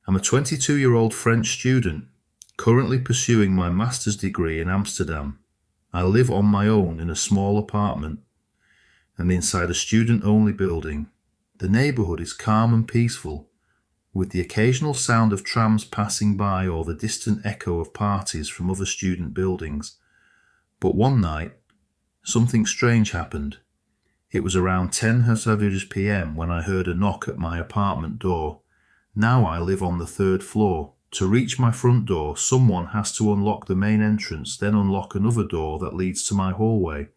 I'm a 22-year-old French student, currently pursuing my master's degree in Amsterdam. I live on my own in a small apartment and inside a student-only building. The neighbourhood is calm and peaceful, with the occasional sound of trams passing by or the distant echo of parties from other student buildings. But one night, something strange happened. It was around 10:00 p.m. when I heard a knock at my apartment door. Now I live on the 3rd floor. To reach my front door, someone has to unlock the main entrance, then unlock another door that leads to my hallway.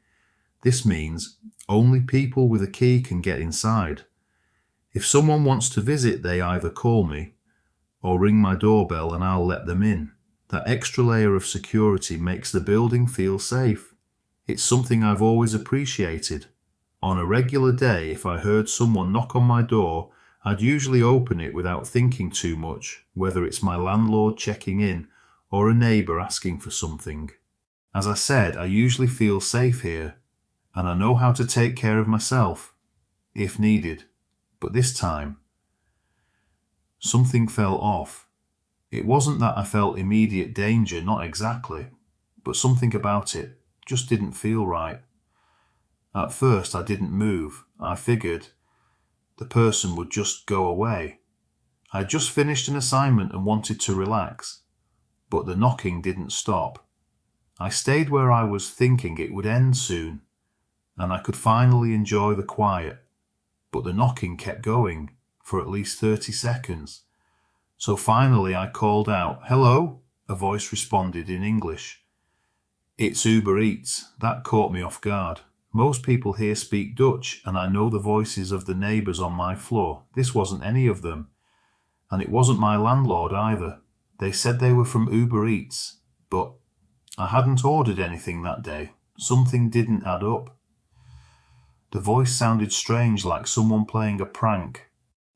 This means only people with a key can get inside. If someone wants to visit, they either call me or ring my doorbell and I'll let them in. That extra layer of security makes the building feel safe. It's something I've always appreciated. On a regular day, if I heard someone knock on my door, I'd usually open it without thinking too much, whether it's my landlord checking in or a neighbour asking for something. As I said, I usually feel safe here, and I know how to take care of myself, if needed. But this time, something fell off. It wasn't that I felt immediate danger, not exactly, but something about it just didn't feel right. At first, I didn't move. I figured the person would just go away. I just finished an assignment and wanted to relax, but the knocking didn't stop. I stayed where I was thinking it would end soon, and I could finally enjoy the quiet. But the knocking kept going for at least 30 seconds. So finally I called out, "Hello?" A voice responded in English. "It's Uber Eats." That caught me off guard. Most people here speak Dutch, and I know the voices of the neighbours on my floor. This wasn't any of them. And it wasn't my landlord either. They said they were from Uber Eats, but I hadn't ordered anything that day. Something didn't add up. The voice sounded strange, like someone playing a prank.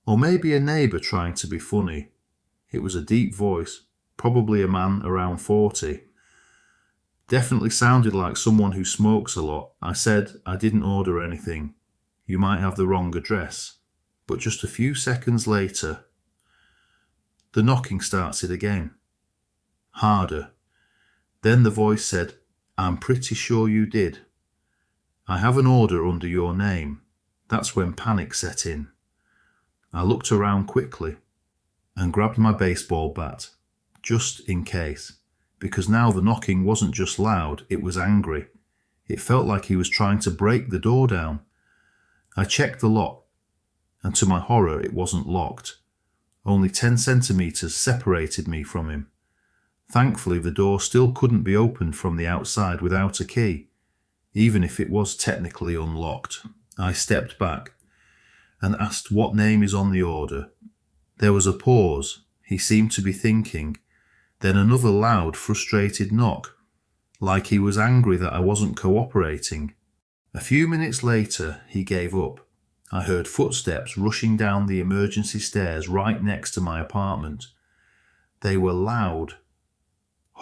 Or maybe a neighbour trying to be funny. It was a deep voice, probably a man around 40. Definitely sounded like someone who smokes a lot. I said I didn't order anything. You might have the wrong address. But just a few seconds later, the knocking started again. Harder. Then the voice said, "I'm pretty sure you did. I have an order under your name." That's when panic set in. I looked around quickly and grabbed my baseball bat, just in case, because now the knocking wasn't just loud, it was angry. It felt like he was trying to break the door down. I checked the lock, and to my horror it wasn't locked. Only 10 centimeters separated me from him. Thankfully, the door still couldn't be opened from the outside without a key, even if it was technically unlocked. I stepped back and asked what name is on the order. There was a pause. He seemed to be thinking. Then another loud, frustrated knock, like he was angry that I wasn't cooperating. A few minutes later, he gave up. I heard footsteps rushing down the emergency stairs right next to my apartment. They were loud,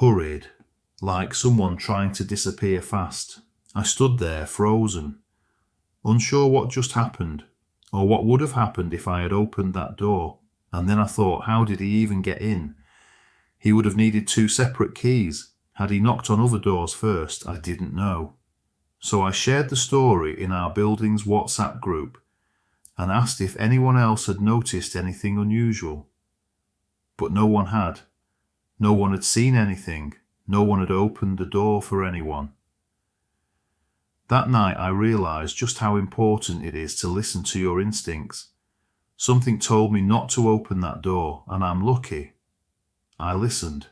hurried, like someone trying to disappear fast. I stood there, frozen, unsure what just happened, or what would have happened if I had opened that door. And then I thought, how did he even get in? He would have needed 2 separate keys. Had he knocked on other doors first? I didn't know. So I shared the story in our building's WhatsApp group and asked if anyone else had noticed anything unusual. But no one had. No one had seen anything. No one had opened the door for anyone. That night I realised just how important it is to listen to your instincts. Something told me not to open that door, and I'm lucky I listened.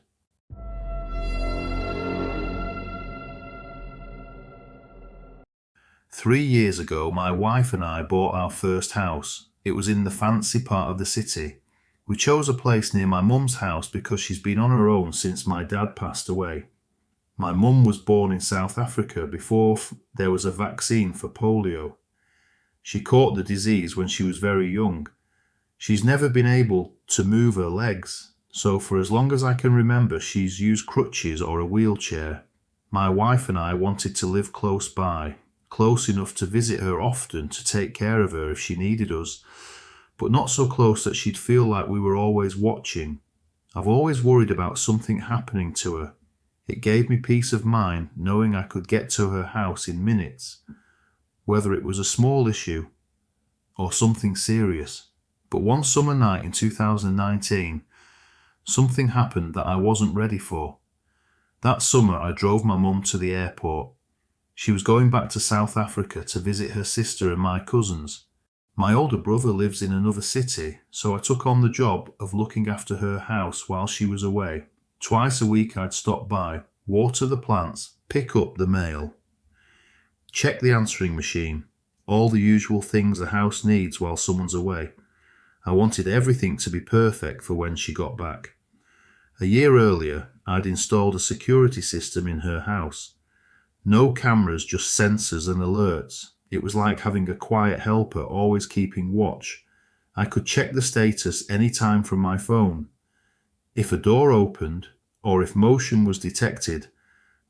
Three years ago, my wife and I bought our first house. It was in the fancy part of the city. We chose a place near my mum's house because she's been on her own since my dad passed away. My mum was born in South Africa before there was a vaccine for polio. She caught the disease when she was very young. She's never been able to move her legs, so for as long as I can remember, she's used crutches or a wheelchair. My wife and I wanted to live close by, close enough to visit her often to take care of her if she needed us. but not so close that she'd feel like we were always watching. I've always worried about something happening to her. It gave me peace of mind knowing I could get to her house in minutes, whether it was a small issue or something serious. But one summer night in 2019, something happened that I wasn't ready for. That summer I drove my mum to the airport. She was going back to South Africa to visit her sister and my cousins. My older brother lives in another city, so I took on the job of looking after her house while she was away. Twice a week I'd stop by, water the plants, pick up the mail, check the answering machine, all the usual things a house needs while someone's away. I wanted everything to be perfect for when she got back. A year earlier, I'd installed a security system in her house. No cameras, just sensors and alerts. It was like having a quiet helper always keeping watch. I could check the status anytime from my phone. If a door opened, or if motion was detected,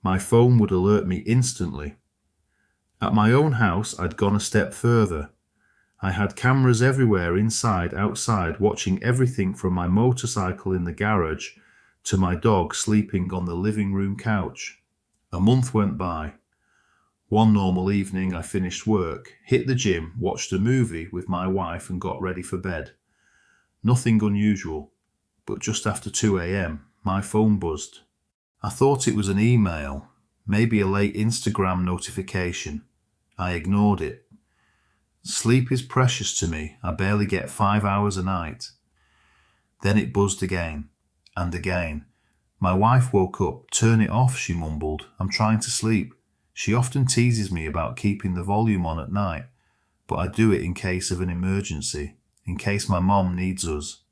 my phone would alert me instantly. At my own house, I'd gone a step further. I had cameras everywhere, inside, outside, watching everything from my motorcycle in the garage to my dog sleeping on the living room couch. A month went by. One normal evening I finished work, hit the gym, watched a movie with my wife and got ready for bed. Nothing unusual, but just after 2 a.m, my phone buzzed. I thought it was an email, maybe a late Instagram notification. I ignored it. Sleep is precious to me. I barely get 5 hours a night. Then it buzzed again, and again. My wife woke up. "Turn it off," she mumbled. "I'm trying to sleep." She often teases me about keeping the volume on at night, but I do it in case of an emergency, in case my mom needs us.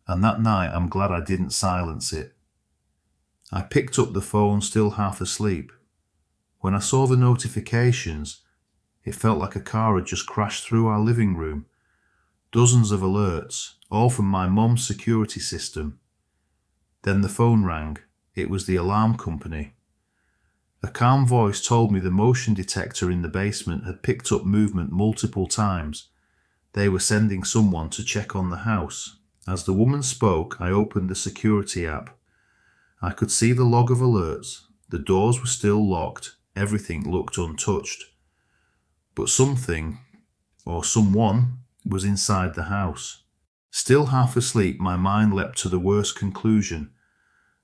And that night I'm glad I didn't silence it. I picked up the phone still half asleep. When I saw the notifications, it felt like a car had just crashed through our living room. Dozens of alerts, all from my mum's security system. Then the phone rang. It was the alarm company. A calm voice told me the motion detector in the basement had picked up movement multiple times. They were sending someone to check on the house. As the woman spoke, I opened the security app. I could see the log of alerts. The doors were still locked. Everything looked untouched. But something, or someone, was inside the house. Still half asleep, my mind leapt to the worst conclusion.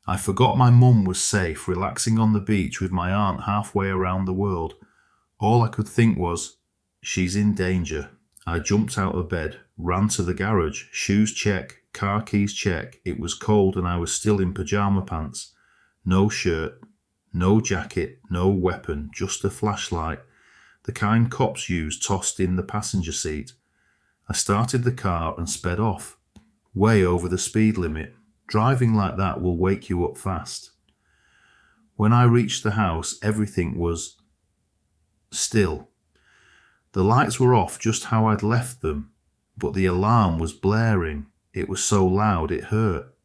I forgot my mum was safe, relaxing on the beach with my aunt halfway around the world. All I could think was, she's in danger. I jumped out of bed, ran to the garage, shoes check, car keys check. It was cold and I was still in pyjama pants. No shirt, no jacket, no weapon, just a flashlight, the kind cops use, tossed in the passenger seat. I started the car and sped off, way over the speed limit. Driving like that will wake you up fast. When I reached the house, everything was still. The lights were off just how I'd left them, but the alarm was blaring. It was so loud it hurt.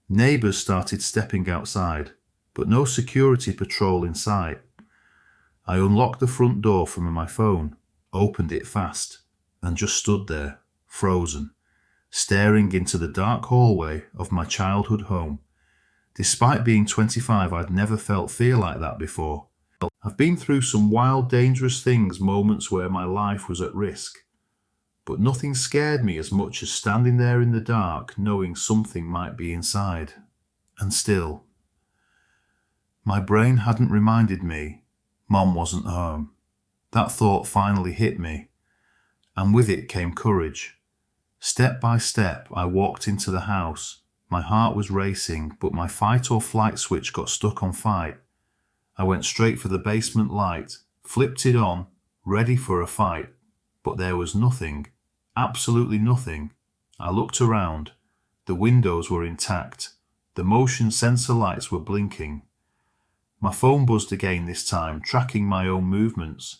Neighbours started stepping outside, but no security patrol in sight. I unlocked the front door from my phone, opened it fast, and just stood there, frozen, staring into the dark hallway of my childhood home. Despite being 25, I'd never felt fear like that before. I've been through some wild, dangerous things, moments where my life was at risk. But nothing scared me as much as standing there in the dark, knowing something might be inside. And still, my brain hadn't reminded me Mom wasn't home. That thought finally hit me, and with it came courage. Step by step, I walked into the house. My heart was racing, but my fight or flight switch got stuck on fight. I went straight for the basement light, flipped it on, ready for a fight. But there was nothing, absolutely nothing. I looked around. The windows were intact. The motion sensor lights were blinking. My phone buzzed again this time, tracking my own movements.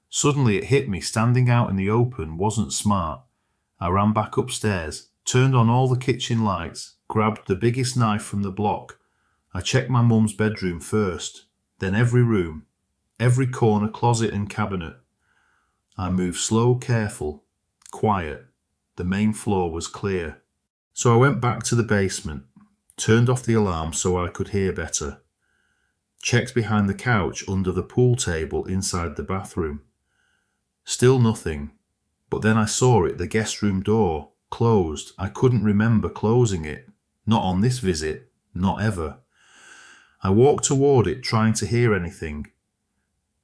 Suddenly it hit me, standing out in the open wasn't smart. I ran back upstairs, turned on all the kitchen lights, grabbed the biggest knife from the block. I checked my mum's bedroom first, then every room, every corner, closet and cabinet. I moved slow, careful, quiet, The main floor was clear. So I went back to the basement, turned off the alarm so I could hear better, checked behind the couch under the pool table inside the bathroom. Still nothing, but then I saw it, the guest room door, closed. I couldn't remember closing it. Not on this visit, not ever. I walked toward it, trying to hear anything.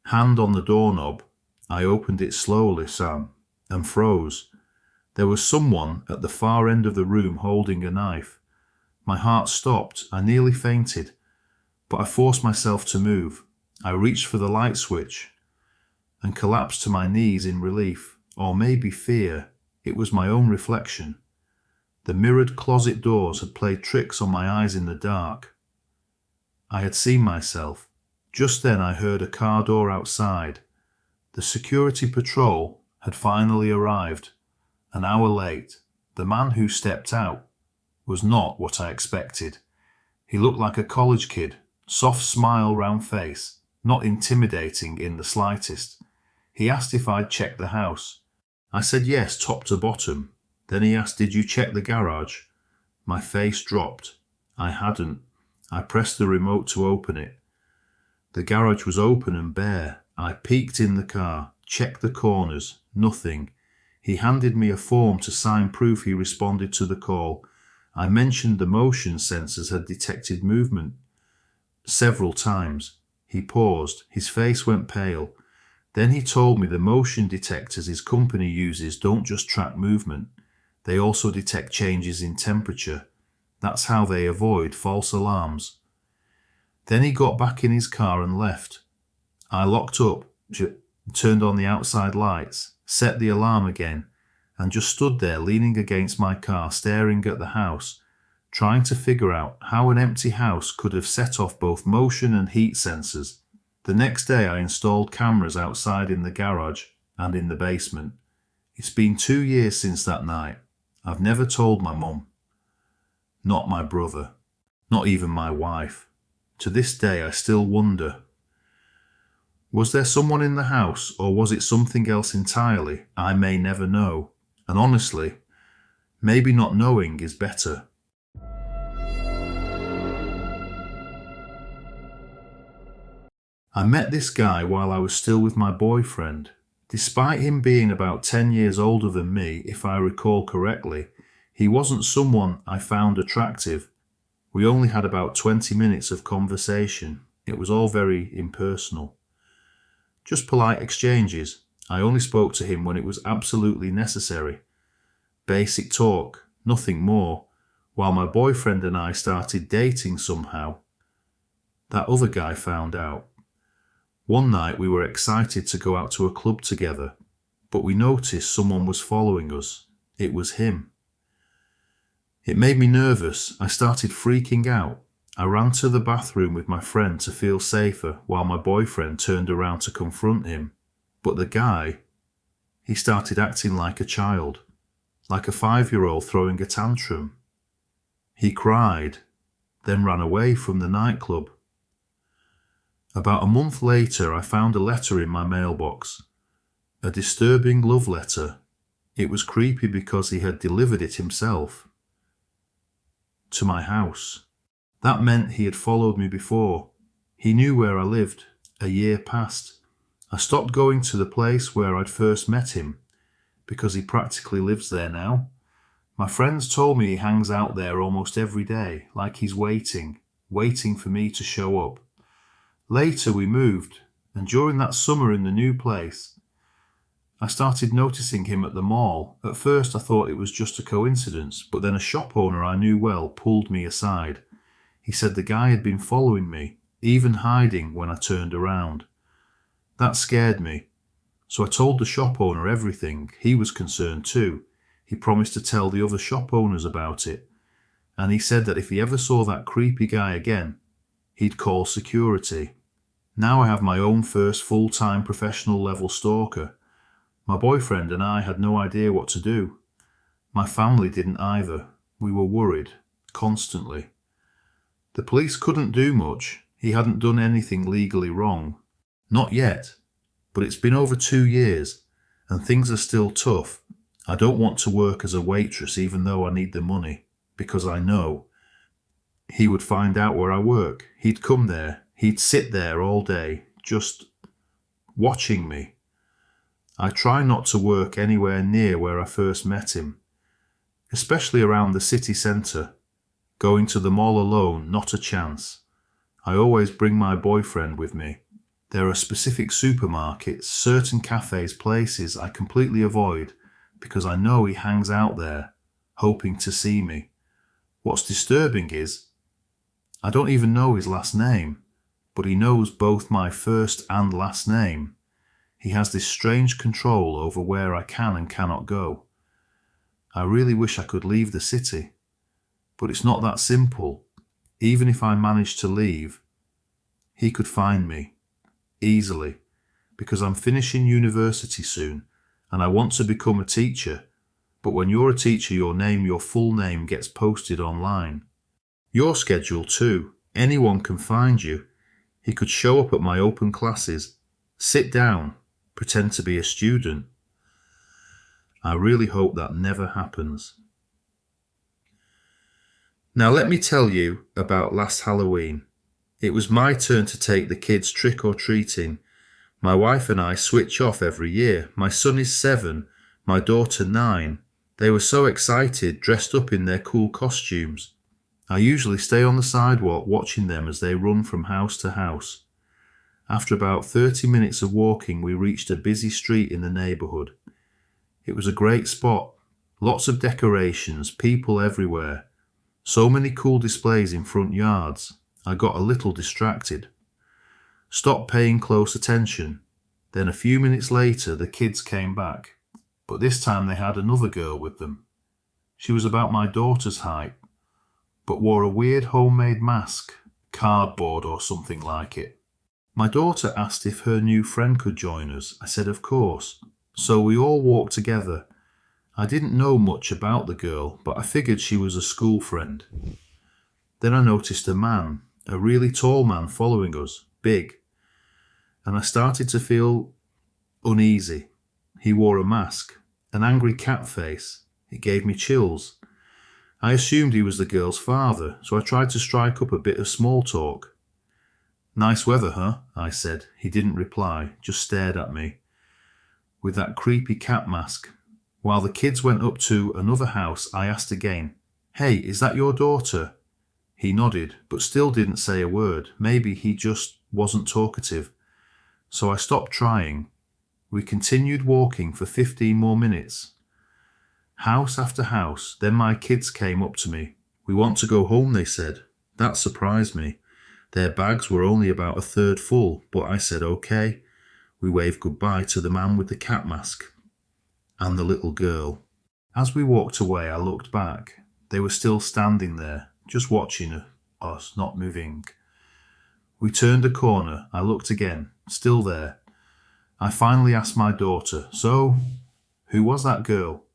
Hand on the doorknob. I opened it slowly, Sam, and froze. There was someone at the far end of the room holding a knife. My heart stopped. I nearly fainted, but I forced myself to move. I reached for the light switch and collapsed to my knees in relief, or maybe fear. It was my own reflection. The mirrored closet doors had played tricks on my eyes in the dark. I had seen myself. Just then I heard a car door outside. The security patrol had finally arrived. An hour late. The man who stepped out was not what I expected. He looked like a college kid, soft smile, round face, not intimidating in the slightest. He asked if I'd checked the house. I said yes, top to bottom. Then he asked, did you check the garage? My face dropped. I hadn't. I pressed the remote to open it. The garage was open and bare. I peeked in the car, checked the corners, nothing. He handed me a form to sign proof he responded to the call. I mentioned the motion sensors had detected movement several times. He paused. His face went pale. Then he told me the motion detectors his company uses don't just track movement. They also detect changes in temperature. That's how they avoid false alarms. Then he got back in his car and left. I locked up, turned on the outside lights, set the alarm again, and just stood there leaning against my car, staring at the house, trying to figure out how an empty house could have set off both motion and heat sensors. The next day I installed cameras outside in the garage and in the basement. It's been 2 years since that night. I've never told my mum. Not my brother. Not even my wife. To this day I still wonder. Was there someone in the house, or was it something else entirely? I may never know. And honestly, maybe not knowing is better. I met this guy while I was still with my boyfriend. Despite him being about 10 years older than me, if I recall correctly, he wasn't someone I found attractive. We only had about 20 minutes of conversation. It was all very impersonal. Just polite exchanges. I only spoke to him when it was absolutely necessary. Basic talk, nothing more, while my boyfriend and I started dating somehow. That other guy found out. One night we were excited to go out to a club together, but we noticed someone was following us. It was him. It made me nervous. I started freaking out. I ran to the bathroom with my friend to feel safer while my boyfriend turned around to confront him. But the guy, he started acting like a child, like a 5-year-old throwing a tantrum. He cried, then ran away from the nightclub. About a month later, I found a letter in my mailbox. A disturbing love letter. It was creepy because he had delivered it himself. To my house. That meant he had followed me before. He knew where I lived. A year passed. I stopped going to the place where I'd first met him, because he practically lives there now. My friends told me he hangs out there almost every day, like he's waiting for me to show up. Later we moved, and during that summer in the new place, I started noticing him at the mall. At first I thought it was just a coincidence, but then a shop owner I knew well pulled me aside. He said the guy had been following me, even hiding when I turned around. That scared me, so I told the shop owner everything. He was concerned too. He promised to tell the other shop owners about it, and he said that if he ever saw that creepy guy again, he'd call security. Now I have my own first full-time professional level stalker. My boyfriend and I had no idea what to do. My family didn't either. We were worried, constantly. The police couldn't do much. He hadn't done anything legally wrong. Not yet. But it's been over 2 years, and things are still tough. I don't want to work as a waitress even though I need the money, because I know he would find out where I work. He'd come there, he'd sit there all day, just watching me. I try not to work anywhere near where I first met him, especially around the city centre. Going to the mall alone, not a chance. I always bring my boyfriend with me. There are specific supermarkets, certain cafes, places I completely avoid because I know he hangs out there, hoping to see me. What's disturbing is, I don't even know his last name, but he knows both my first and last name. He has this strange control over where I can and cannot go. I really wish I could leave the city, but it's not that simple. Even if I managed to leave, he could find me easily, because I'm finishing university soon and I want to become a teacher. But when you're a teacher, your full name gets posted online. Your schedule too. Anyone can find you. He could show up at my open classes, sit down, pretend to be a student. I really hope that never happens. Now let me tell you about last Halloween. It was my turn to take the kids trick-or-treating. My wife and I switch off every year. My son is 7, my daughter 9. They were so excited, dressed up in their cool costumes. I usually stay on the sidewalk watching them as they run from house to house. After about 30 minutes of walking, we reached a busy street in the neighbourhood. It was a great spot. Lots of decorations, people everywhere. So many cool displays in front yards. I got a little distracted. Stopped paying close attention. Then a few minutes later, the kids came back. But this time they had another girl with them. She was about my daughter's height, but wore a weird homemade mask, cardboard or something like it. My daughter asked if her new friend could join us. I said of course. So we all walked together. I didn't know much about the girl, but I figured she was a school friend. Then I noticed a man, a really tall man following us, big, and I started to feel uneasy. He wore a mask, an angry cat face. It gave me chills. I assumed he was the girl's father, so I tried to strike up a bit of small talk. "Nice weather, huh?" I said. He didn't reply, just stared at me with that creepy cat mask. While the kids went up to another house, I asked again, "Hey, is that your daughter?" He nodded, but still didn't say a word. Maybe he just wasn't talkative. So I stopped trying. We continued walking for 15 more minutes. House after house. Then my kids came up to me. "We want to go home," they said. That surprised me. Their bags were only about a third full, but I said okay. We waved goodbye to the man with the cat mask and the little girl. As we walked away, I looked back. They were still standing there, just watching us, not moving. We turned a corner. I looked again, still there. I finally asked my daughter, "So, who was that girl?"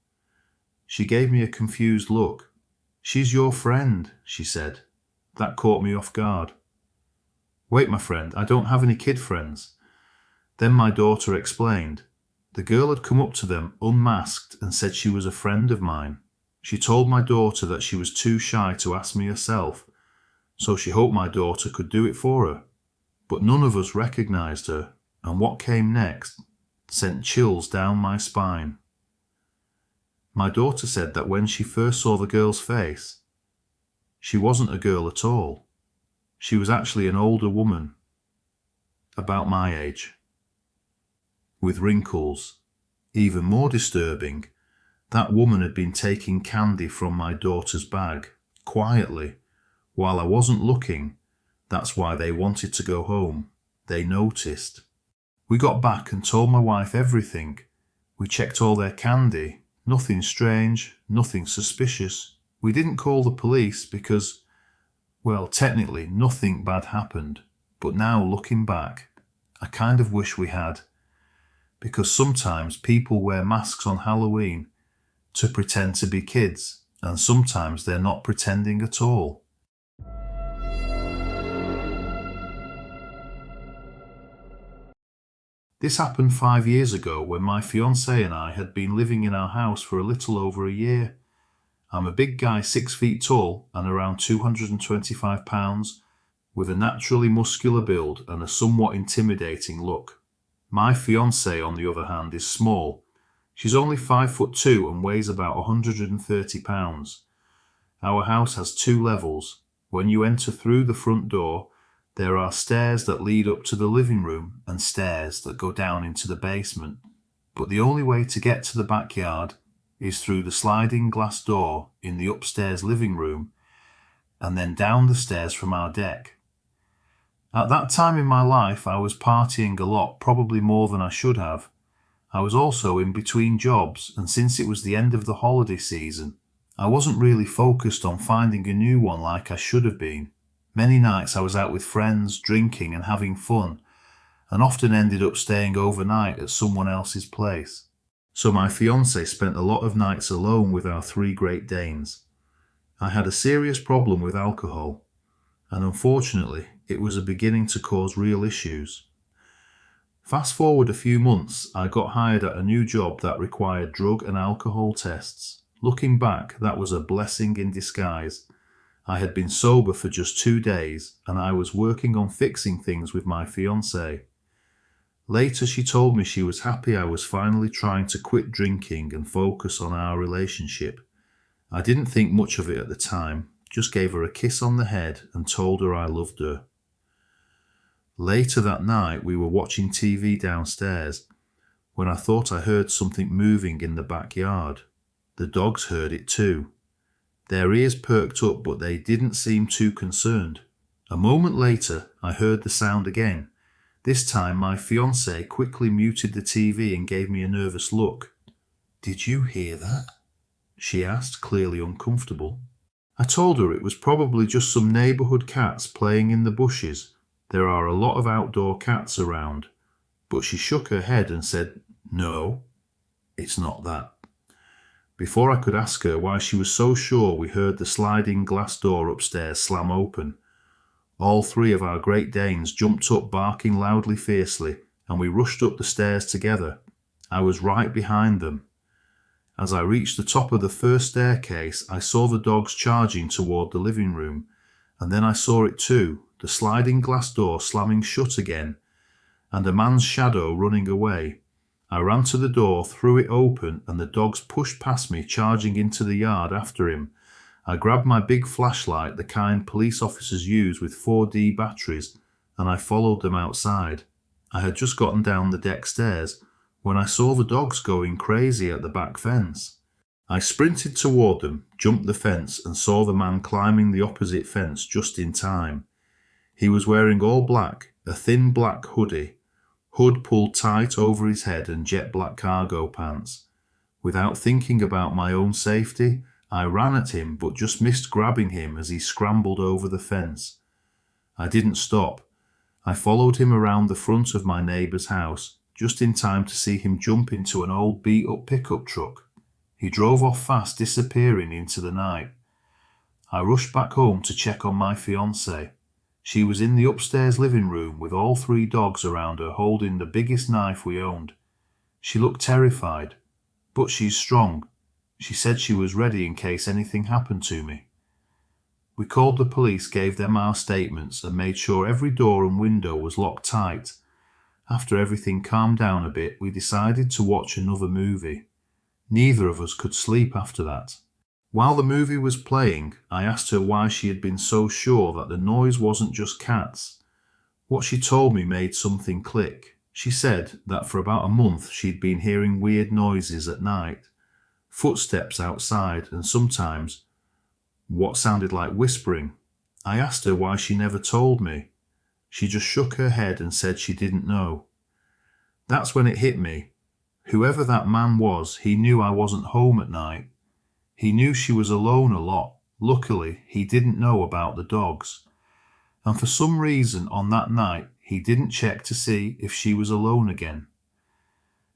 She gave me a confused look. "She's your friend," she said. That caught me off guard. "Wait, my friend, I don't have any kid friends." Then my daughter explained. The girl had come up to them unmasked and said she was a friend of mine. She told my daughter that she was too shy to ask me herself, so she hoped my daughter could do it for her. But none of us recognized her, and what came next sent chills down my spine. My daughter said that when she first saw the girl's face, she wasn't a girl at all. She was actually an older woman, about my age, with wrinkles. Even more disturbing, that woman had been taking candy from my daughter's bag, quietly, while I wasn't looking. That's why they wanted to go home. They noticed. We got back and told my wife everything. We checked all their candy. Nothing strange, nothing suspicious. We didn't call the police because, well, technically nothing bad happened. But now, looking back, I kind of wish we had. Because sometimes people wear masks on Halloween to pretend to be kids, and sometimes they're not pretending at all. This happened 5 years ago when my fiancée and I had been living in our house for a little over a year. I'm a big guy, 6 feet tall and around 225 pounds, with a naturally muscular build and a somewhat intimidating look. My fiancée, on the other hand, is small. She's only 5'2" and weighs about 130 pounds. Our house has 2 levels. When you enter through the front door, there are stairs that lead up to the living room and stairs that go down into the basement. But the only way to get to the backyard is through the sliding glass door in the upstairs living room and then down the stairs from our deck. At that time in my life, I was partying a lot, probably more than I should have. I was also in between jobs, and since it was the end of the holiday season, I wasn't really focused on finding a new one like I should have been. Many nights I was out with friends, drinking and having fun, and often ended up staying overnight at someone else's place. So my fiancée spent a lot of nights alone with our 3 Great Danes. I had a serious problem with alcohol, and unfortunately, it was beginning to cause real issues. Fast forward a few months, I got hired at a new job that required drug and alcohol tests. Looking back, that was a blessing in disguise. I had been sober for just 2 days, and I was working on fixing things with my fiancée. Later, she told me she was happy I was finally trying to quit drinking and focus on our relationship. I didn't think much of it at the time, just gave her a kiss on the head and told her I loved her. Later that night, we were watching TV downstairs when I thought I heard something moving in the backyard. The dogs heard it too. Their ears perked up, but they didn't seem too concerned. A moment later, I heard the sound again. This time, my fiancée quickly muted the TV and gave me a nervous look. "Did you hear that?" she asked, clearly uncomfortable. I told her it was probably just some neighbourhood cats playing in the bushes. There are a lot of outdoor cats around. But she shook her head and said, "No, it's not that." Before I could ask her why she was so sure, we heard the sliding glass door upstairs slam open. All 3 of our Great Danes jumped up barking loudly, fiercely, and we rushed up the stairs together. I was right behind them. As I reached the top of the first staircase, I saw the dogs charging toward the living room, and then I saw it too, the sliding glass door slamming shut again, and a man's shadow running away. I ran to the door, threw it open, and the dogs pushed past me, charging into the yard after him. I grabbed my big flashlight, the kind police officers use with 4D batteries, and I followed them outside. I had just gotten down the deck stairs when I saw the dogs going crazy at the back fence. I sprinted toward them, jumped the fence, and saw the man climbing the opposite fence just in time. He was wearing all black, a thin black hoodie, hood pulled tight over his head, and jet black cargo pants. Without thinking about my own safety, I ran at him but just missed grabbing him as he scrambled over the fence. I didn't stop. I followed him around the front of my neighbour's house, just in time to see him jump into an old beat-up pickup truck. He drove off fast, disappearing into the night. I rushed back home to check on my fiancée. She was in the upstairs living room with all 3 dogs around her, holding the biggest knife we owned. She looked terrified, but she's strong. She said she was ready in case anything happened to me. We called the police, gave them our statements, and made sure every door and window was locked tight. After everything calmed down a bit, we decided to watch another movie. Neither of us could sleep after that. While the movie was playing, I asked her why she had been so sure that the noise wasn't just cats. What she told me made something click. She said that for about a month she'd been hearing weird noises at night, footsteps outside, and sometimes what sounded like whispering. I asked her why she never told me. She just shook her head and said she didn't know. That's when it hit me. Whoever that man was, he knew I wasn't home at night. He knew she was alone a lot. Luckily, he didn't know about the dogs. And for some reason on that night, he didn't check to see if she was alone again.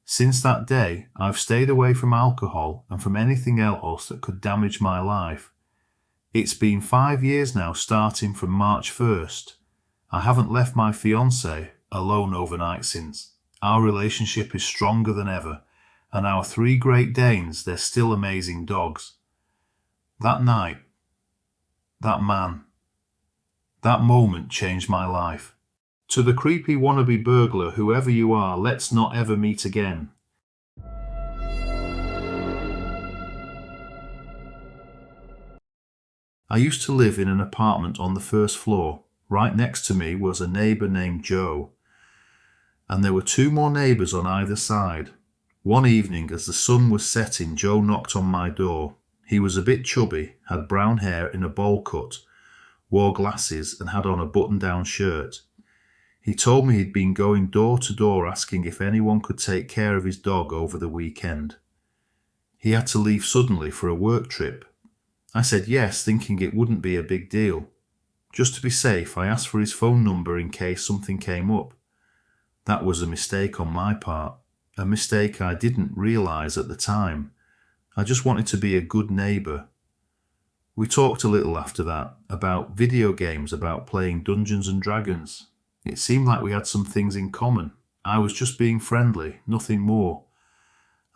Since that day, I've stayed away from alcohol and from anything else that could damage my life. It's been 5 years now, starting from March 1st. I haven't left my fiancée alone overnight since. Our relationship is stronger than ever, and our 3 Great Danes, they're still amazing dogs. That night, that man, that moment changed my life. To the creepy wannabe burglar, whoever you are, let's not ever meet again. I used to live in an apartment on the first floor. Right next to me was a neighbour named Joe, and there were 2 more neighbours on either side. One evening, as the sun was setting, Joe knocked on my door. He was a bit chubby, had brown hair in a bowl cut, wore glasses and had on a button-down shirt. He told me he'd been going door to door asking if anyone could take care of his dog over the weekend. He had to leave suddenly for a work trip. I said yes, thinking it wouldn't be a big deal. Just to be safe, I asked for his phone number in case something came up. That was a mistake on my part, a mistake I didn't realise at the time. I just wanted to be a good neighbour. We talked a little after that, about video games, about playing Dungeons and Dragons. It seemed like we had some things in common. I was just being friendly, nothing more.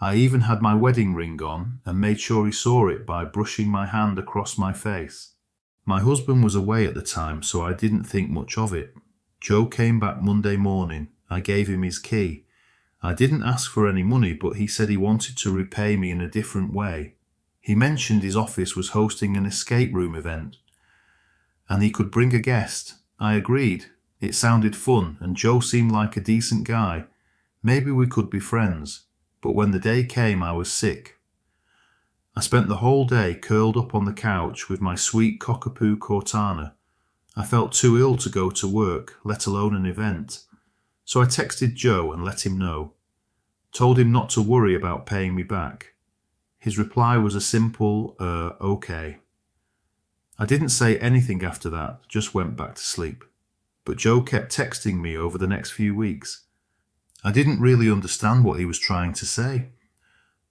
I even had my wedding ring on and made sure he saw it by brushing my hand across my face. My husband was away at the time, so I didn't think much of it. Joe came back Monday morning. I gave him his key. I didn't ask for any money, but he said he wanted to repay me in a different way. He mentioned his office was hosting an escape room event, and he could bring a guest. I agreed. It sounded fun, and Joe seemed like a decent guy. Maybe we could be friends. But when the day came, I was sick. I spent the whole day curled up on the couch with my sweet cockapoo Cortana. I felt too ill to go to work, let alone an event. So I texted Joe and let him know. Told him not to worry about paying me back. His reply was a simple, okay. I didn't say anything after that, just went back to sleep. But Joe kept texting me over the next few weeks. I didn't really understand what he was trying to say.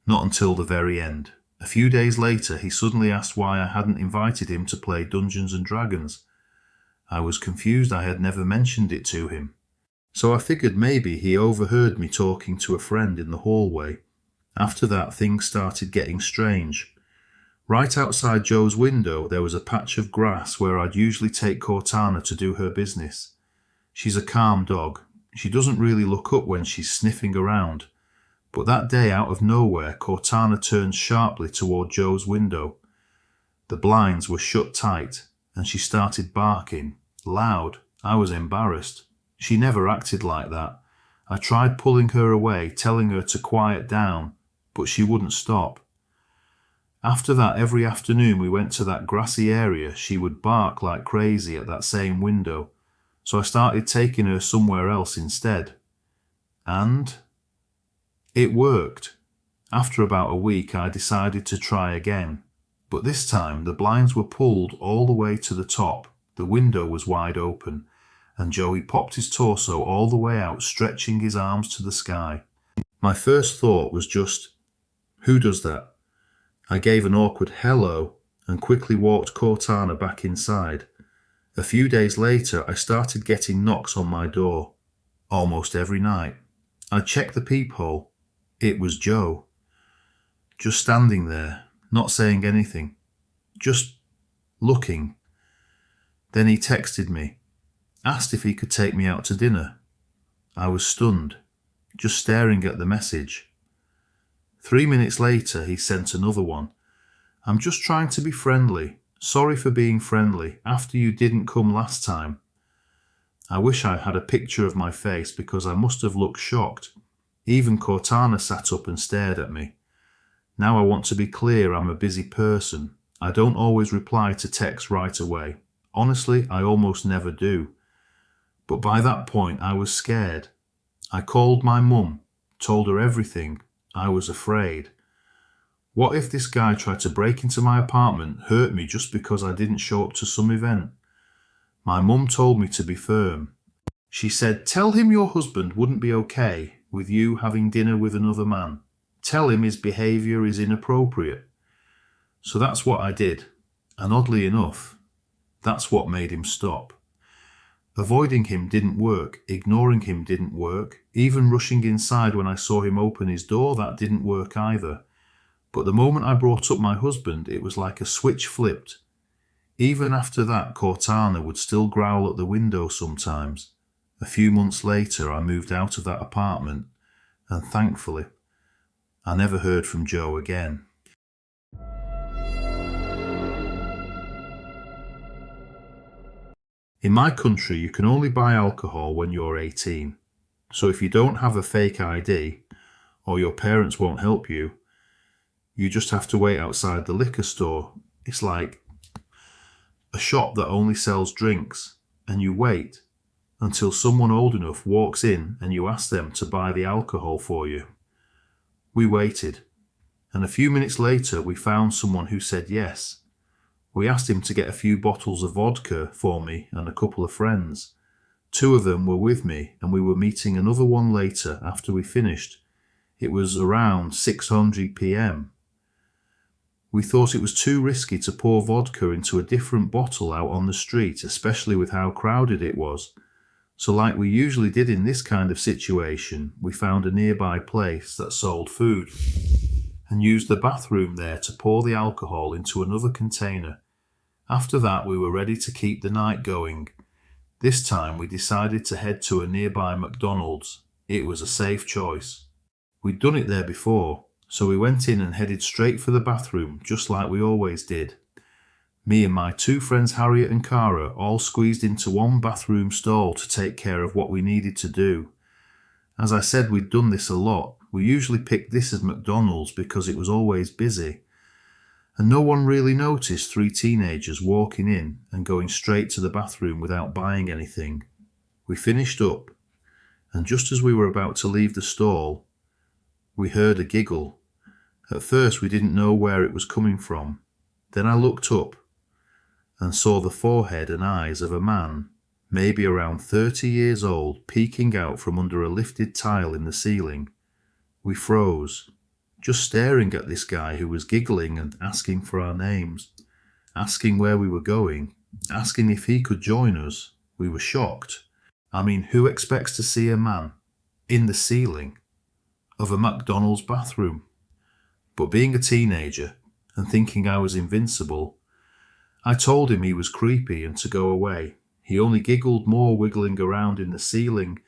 Not until the very end. A few days later, he suddenly asked why I hadn't invited him to play Dungeons and Dragons. I was confused. I had never mentioned it to him. So I figured maybe he overheard me talking to a friend in the hallway. After that, things started getting strange. Right outside Joe's window, there was a patch of grass where I'd usually take Cortana to do her business. She's a calm dog. She doesn't really look up when she's sniffing around. But that day, out of nowhere, Cortana turned sharply toward Joe's window. The blinds were shut tight, and she started barking, loud. I was embarrassed. She never acted like that. I tried pulling her away, telling her to quiet down, but she wouldn't stop. After that, every afternoon we went to that grassy area, she would bark like crazy at that same window. So I started taking her somewhere else instead. And it worked. After about a week, I decided to try again. But this time, the blinds were pulled all the way to the top, the window was wide open, and Joey popped his torso all the way out, stretching his arms to the sky. My first thought was just, who does that? I gave an awkward hello and quickly walked Cortana back inside. A few days later, I started getting knocks on my door, almost every night. I checked the peephole. It was Joe. Just standing there, not saying anything, just looking. Then he texted me, asked if he could take me out to dinner. I was stunned, just staring at the message. 3 minutes later, he sent another one. I'm just trying to be friendly. Sorry for being friendly after you didn't come last time. I wish I had a picture of my face because I must have looked shocked. Even Cortana sat up and stared at me. Now I want to be clear, I'm a busy person. I don't always reply to texts right away. Honestly, I almost never do. But by that point, I was scared. I called my mum, told her everything. I was afraid. What if this guy tried to break into my apartment, hurt me just because I didn't show up to some event? My mum told me to be firm. She said, tell him your husband wouldn't be okay with you having dinner with another man. Tell him his behaviour is inappropriate. So that's what I did. And oddly enough, that's what made him stop. Avoiding him didn't work, ignoring him didn't work, even rushing inside when I saw him open his door, that didn't work either. But the moment I brought up my husband, it was like a switch flipped. Even after that, Cortana would still growl at the window sometimes. A few months later, I moved out of that apartment, and thankfully, I never heard from Joe again. In my country, you can only buy alcohol when you're 18. So if you don't have a fake ID, or your parents won't help you, you just have to wait outside the liquor store. It's like a shop that only sells drinks, and you wait until someone old enough walks in and you ask them to buy the alcohol for you. We waited, and a few minutes later we found someone who said yes. We asked him to get a few bottles of vodka for me and a couple of friends. 2 of them were with me, and we were meeting another one later after we finished. It was around 6:00 p.m. We thought it was too risky to pour vodka into a different bottle out on the street, especially with how crowded it was. So like we usually did in this kind of situation, we found a nearby place that sold food and used the bathroom there to pour the alcohol into another container. After that, we were ready to keep the night going. This time we decided to head to a nearby McDonald's. It was a safe choice. We'd done it there before, so we went in and headed straight for the bathroom, just like we always did. Me and my 2 friends Harriet and Cara all squeezed into one bathroom stall to take care of what we needed to do. As I said, we'd done this a lot. We usually picked this as McDonald's because it was always busy. And no one really noticed 3 teenagers walking in and going straight to the bathroom without buying anything. We finished up, and just as we were about to leave the stall, we heard a giggle. At first we didn't know where it was coming from. Then I looked up and saw the forehead and eyes of a man, maybe around 30 years old, peeking out from under a lifted tile in the ceiling. We froze, just staring at this guy who was giggling and asking for our names, asking where we were going, asking if he could join us. We were shocked. I mean, who expects to see a man in the ceiling of a McDonald's bathroom? But being a teenager and thinking I was invincible, I told him he was creepy and to go away. He only giggled more, wiggling around in the ceiling,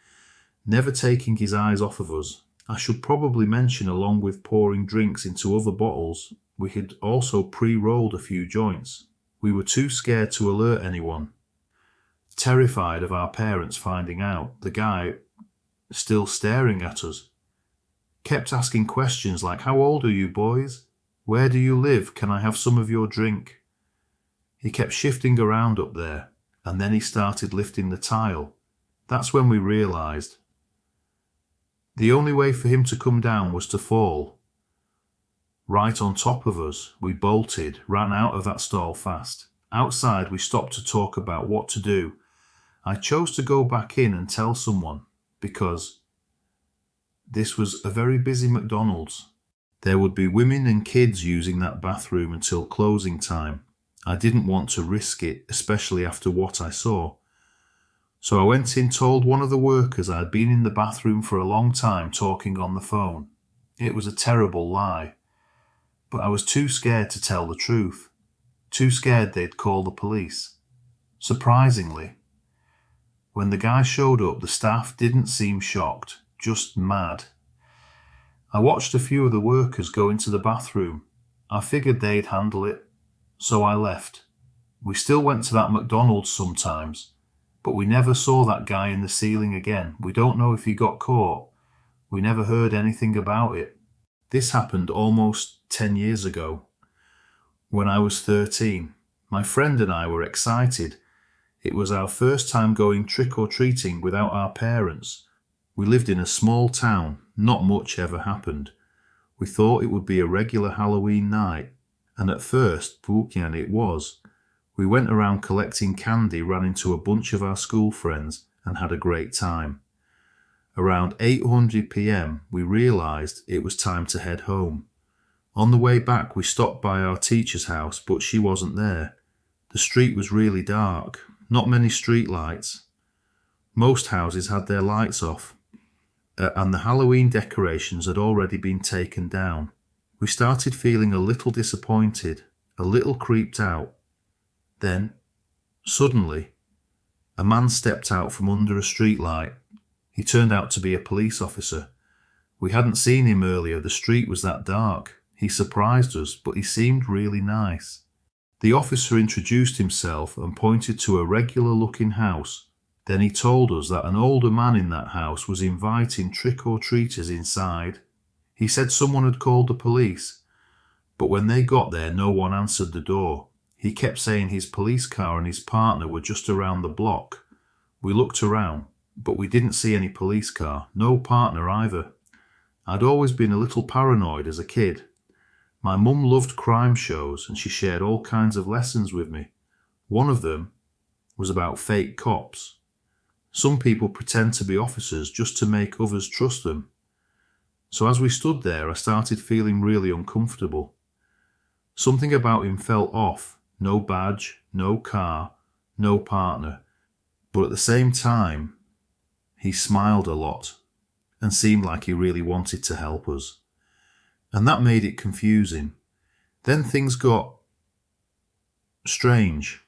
never taking his eyes off of us. I should probably mention, along with pouring drinks into other bottles, we had also pre-rolled a few joints. We were too scared to alert anyone, terrified of our parents finding out. The guy, still staring at us, kept asking questions like, "How old are you boys? Where do you live? Can I have some of your drink?" He kept shifting around up there, and then he started lifting the tile. That's when we realized the only way for him to come down was to fall right on top of us. We bolted, ran out of that stall fast. Outside, we stopped to talk about what to do. I chose to go back in and tell someone because this was a very busy McDonald's. There would be women and kids using that bathroom until closing time. I didn't want to risk it, especially after what I saw. So I went in, told one of the workers I'd been in the bathroom for a long time talking on the phone. It was a terrible lie, but I was too scared to tell the truth. Too scared they'd call the police. Surprisingly, when the guy showed up, the staff didn't seem shocked, just mad. I watched a few of the workers go into the bathroom. I figured they'd handle it, so I left. We still went to that McDonald's sometimes, but we never saw that guy in the ceiling again. We don't know if he got caught. We never heard anything about it. This happened almost 10 years ago, when I was 13. My friend and I were excited. It was our first time going trick-or-treating without our parents. We lived in a small town. Not much ever happened. We thought it would be a regular Halloween night, and at first, and it was. We went around collecting candy, ran into a bunch of our school friends, and had a great time. Around 8:00 p.m, we realized it was time to head home. On the way back, we stopped by our teacher's house, but she wasn't there. The street was really dark, not many street lights. Most houses had their lights off, and the Halloween decorations had already been taken down. We started feeling a little disappointed, a little creeped out. Then, suddenly, a man stepped out from under a streetlight. He turned out to be a police officer. We hadn't seen him earlier, the street was that dark. He surprised us, but he seemed really nice. The officer introduced himself and pointed to a regular-looking house. Then he told us that an older man in that house was inviting trick-or-treaters inside. He said someone had called the police, but when they got there, no one answered the door. He kept saying his police car and his partner were just around the block. We looked around, but we didn't see any police car, no partner either. I'd always been a little paranoid as a kid. My mum loved crime shows and she shared all kinds of lessons with me. One of them was about fake cops. Some people pretend to be officers just to make others trust them. So as we stood there, I started feeling really uncomfortable. Something about him felt off. No badge, no car, no partner. But at the same time, he smiled a lot and seemed like he really wanted to help us. And that made it confusing. Then things got strange.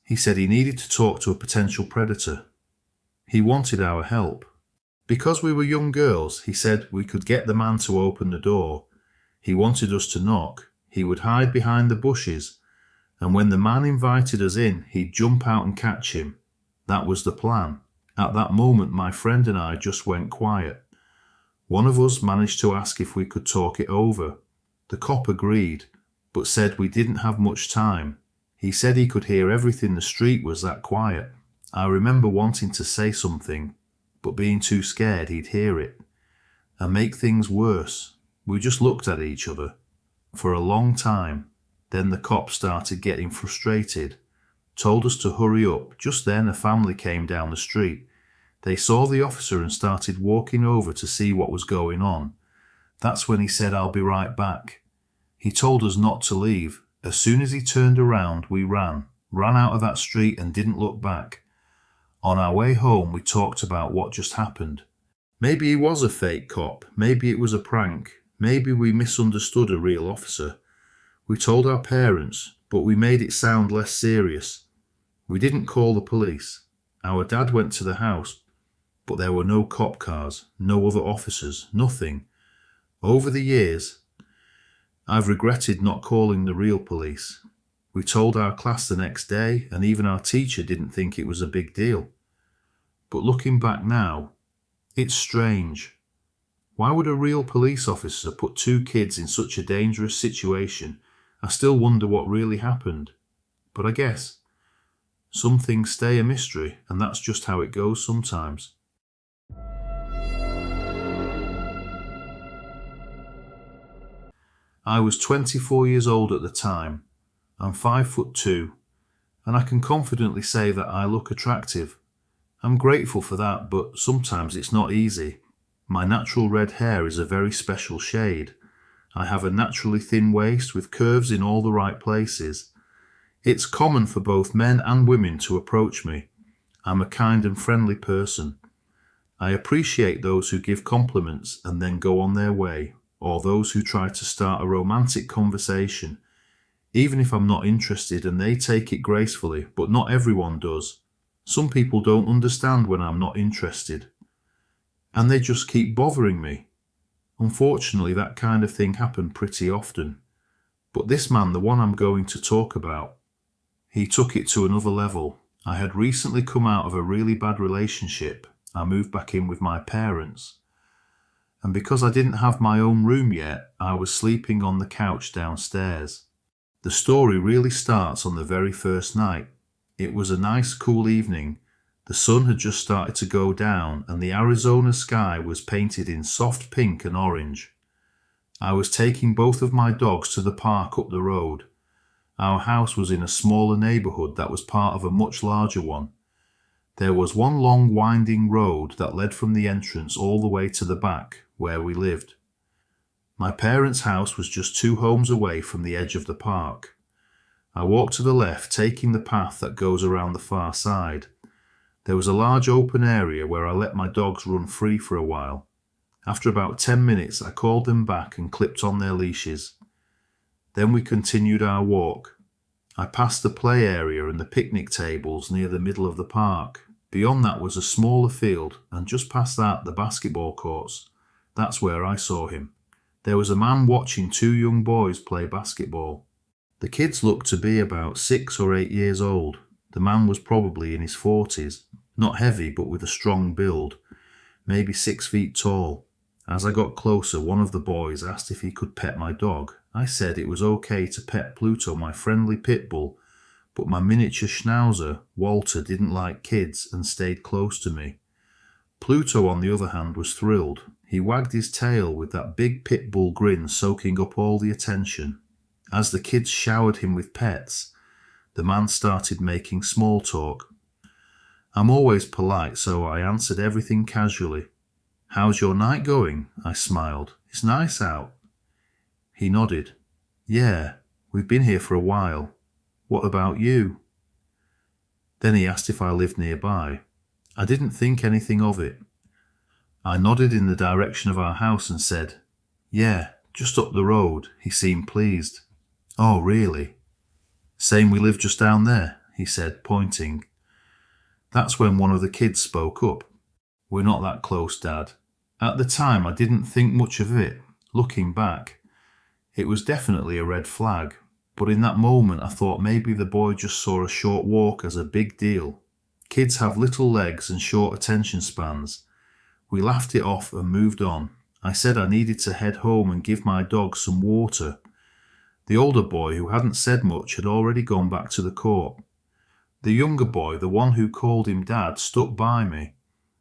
He said he needed to talk to a potential predator. He wanted our help. Because we were young girls, he said we could get the man to open the door. He wanted us to knock. He would hide behind the bushes, and when the man invited us in, he'd jump out and catch him. That was the plan. At that moment, my friend and I just went quiet. One of us managed to ask if we could talk it over. The cop agreed, but said we didn't have much time. He said he could hear everything, the street was that quiet. I remember wanting to say something, but being too scared he'd hear it. And make things worse, we just looked at each other for a long time. Then the cop started getting frustrated, told us to hurry up. Just then a family came down the street. They saw the officer and started walking over to see what was going on. That's when he said, "I'll be right back." He told us not to leave. As soon as he turned around, we ran out of that street and didn't look back. On our way home, we talked about what just happened. Maybe he was a fake cop. Maybe it was a prank. Maybe we misunderstood a real officer. We told our parents, but we made it sound less serious. We didn't call the police. Our dad went to the house, but there were no cop cars, no other officers, nothing. Over the years, I've regretted not calling the real police. We told our class the next day, and even our teacher didn't think it was a big deal. But looking back now, it's strange. Why would a real police officer put two kids in such a dangerous situation? I still wonder what really happened. But I guess some things stay a mystery, and that's just how it goes sometimes. I was 24 years old at the time. I'm 5'2", and I can confidently say that I look attractive. I'm grateful for that, but sometimes it's not easy. My natural red hair is a very special shade. I have a naturally thin waist with curves in all the right places. It's common for both men and women to approach me. I'm a kind and friendly person. I appreciate those who give compliments and then go on their way, or those who try to start a romantic conversation, even if I'm not interested and they take it gracefully, but not everyone does. Some people don't understand when I'm not interested, and they just keep bothering me. Unfortunately, that kind of thing happened pretty often. But this man, the one I'm going to talk about, he took it to another level. I had recently come out of a really bad relationship. I moved back in with my parents. And because I didn't have my own room yet, I was sleeping on the couch downstairs. The story really starts on the very first night. It was a nice cool evening. The sun had just started to go down and the Arizona sky was painted in soft pink and orange. I was taking both of my dogs to the park up the road. Our house was in a smaller neighborhood that was part of a much larger one. There was one long winding road that led from the entrance all the way to the back, where we lived. My parents' house was just 2 homes away from the edge of the park. I walked to the left, taking the path that goes around the far side. There was a large open area where I let my dogs run free for a while. After about 10 minutes, I called them back and clipped on their leashes. Then we continued our walk. I passed the play area and the picnic tables near the middle of the park. Beyond that was a smaller field, and just past that the basketball courts. That's where I saw him. There was a man watching two young boys play basketball. The kids looked to be about 6 or 8 years old. The man was probably in his 40s, not heavy but with a strong build, maybe 6 feet tall. As I got closer, one of the boys asked if he could pet my dog. I said it was okay to pet Pluto, my friendly pit bull, but my miniature schnauzer, Walter, didn't like kids and stayed close to me. Pluto, on the other hand, was thrilled. He wagged his tail with that big pit bull grin soaking up all the attention. As the kids showered him with pets, the man started making small talk. I'm always polite, so I answered everything casually. "How's your night going?" I smiled. "It's nice out." He nodded. "Yeah, we've been here for a while. What about you?" Then he asked if I lived nearby. I didn't think anything of it. I nodded in the direction of our house and said, "Yeah, just up the road." He seemed pleased. "Oh, really?" "Saying we live just down there," he said, pointing. That's when one of the kids spoke up. "We're not that close, Dad." At the time, I didn't think much of it. Looking back, it was definitely a red flag, but in that moment I thought maybe the boy just saw a short walk as a big deal. Kids have little legs and short attention spans. We laughed it off and moved on. I said I needed to head home and give my dog some water. The older boy, who hadn't said much, had already gone back to the court. The younger boy, the one who called him Dad, stuck by me.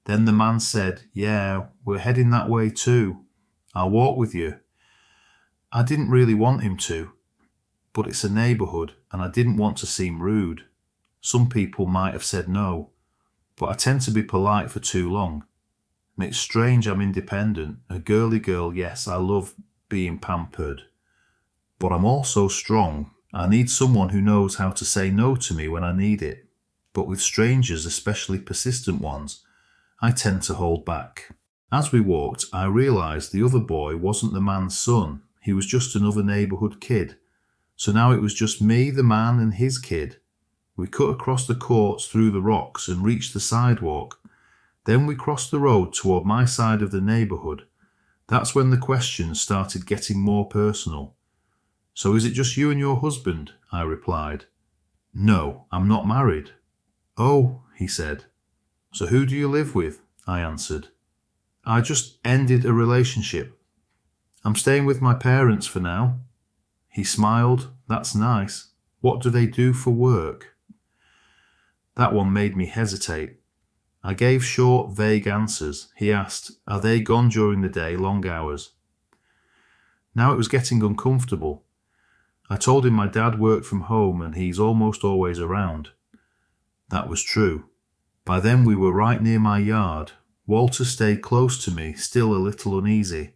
Then the man said, "Yeah, we're heading that way too. I'll walk with you." I didn't really want him to, but it's a neighbourhood and I didn't want to seem rude. Some people might have said no, but I tend to be polite for too long. And it's strange I'm independent, a girly girl, yes, I love being pampered. But I'm also strong. I need someone who knows how to say no to me when I need it. But with strangers, especially persistent ones, I tend to hold back. As we walked, I realised the other boy wasn't the man's son. He was just another neighbourhood kid. So now it was just me, the man, and his kid. We cut across the courts through the rocks and reached the sidewalk. Then we crossed the road toward my side of the neighbourhood. That's when the questions started getting more personal. "So is it just you and your husband?" I replied. "No, I'm not married." "Oh," he said. "So who do you live with?" I answered. "I just ended a relationship. I'm staying with my parents for now." He smiled. "That's nice. What do they do for work?" That one made me hesitate. I gave short, vague answers. He asked, "Are they gone during the day, long hours?" Now it was getting uncomfortable. I told him my dad worked from home and he's almost always around. That was true. By then we were right near my yard. Walter stayed close to me, still a little uneasy.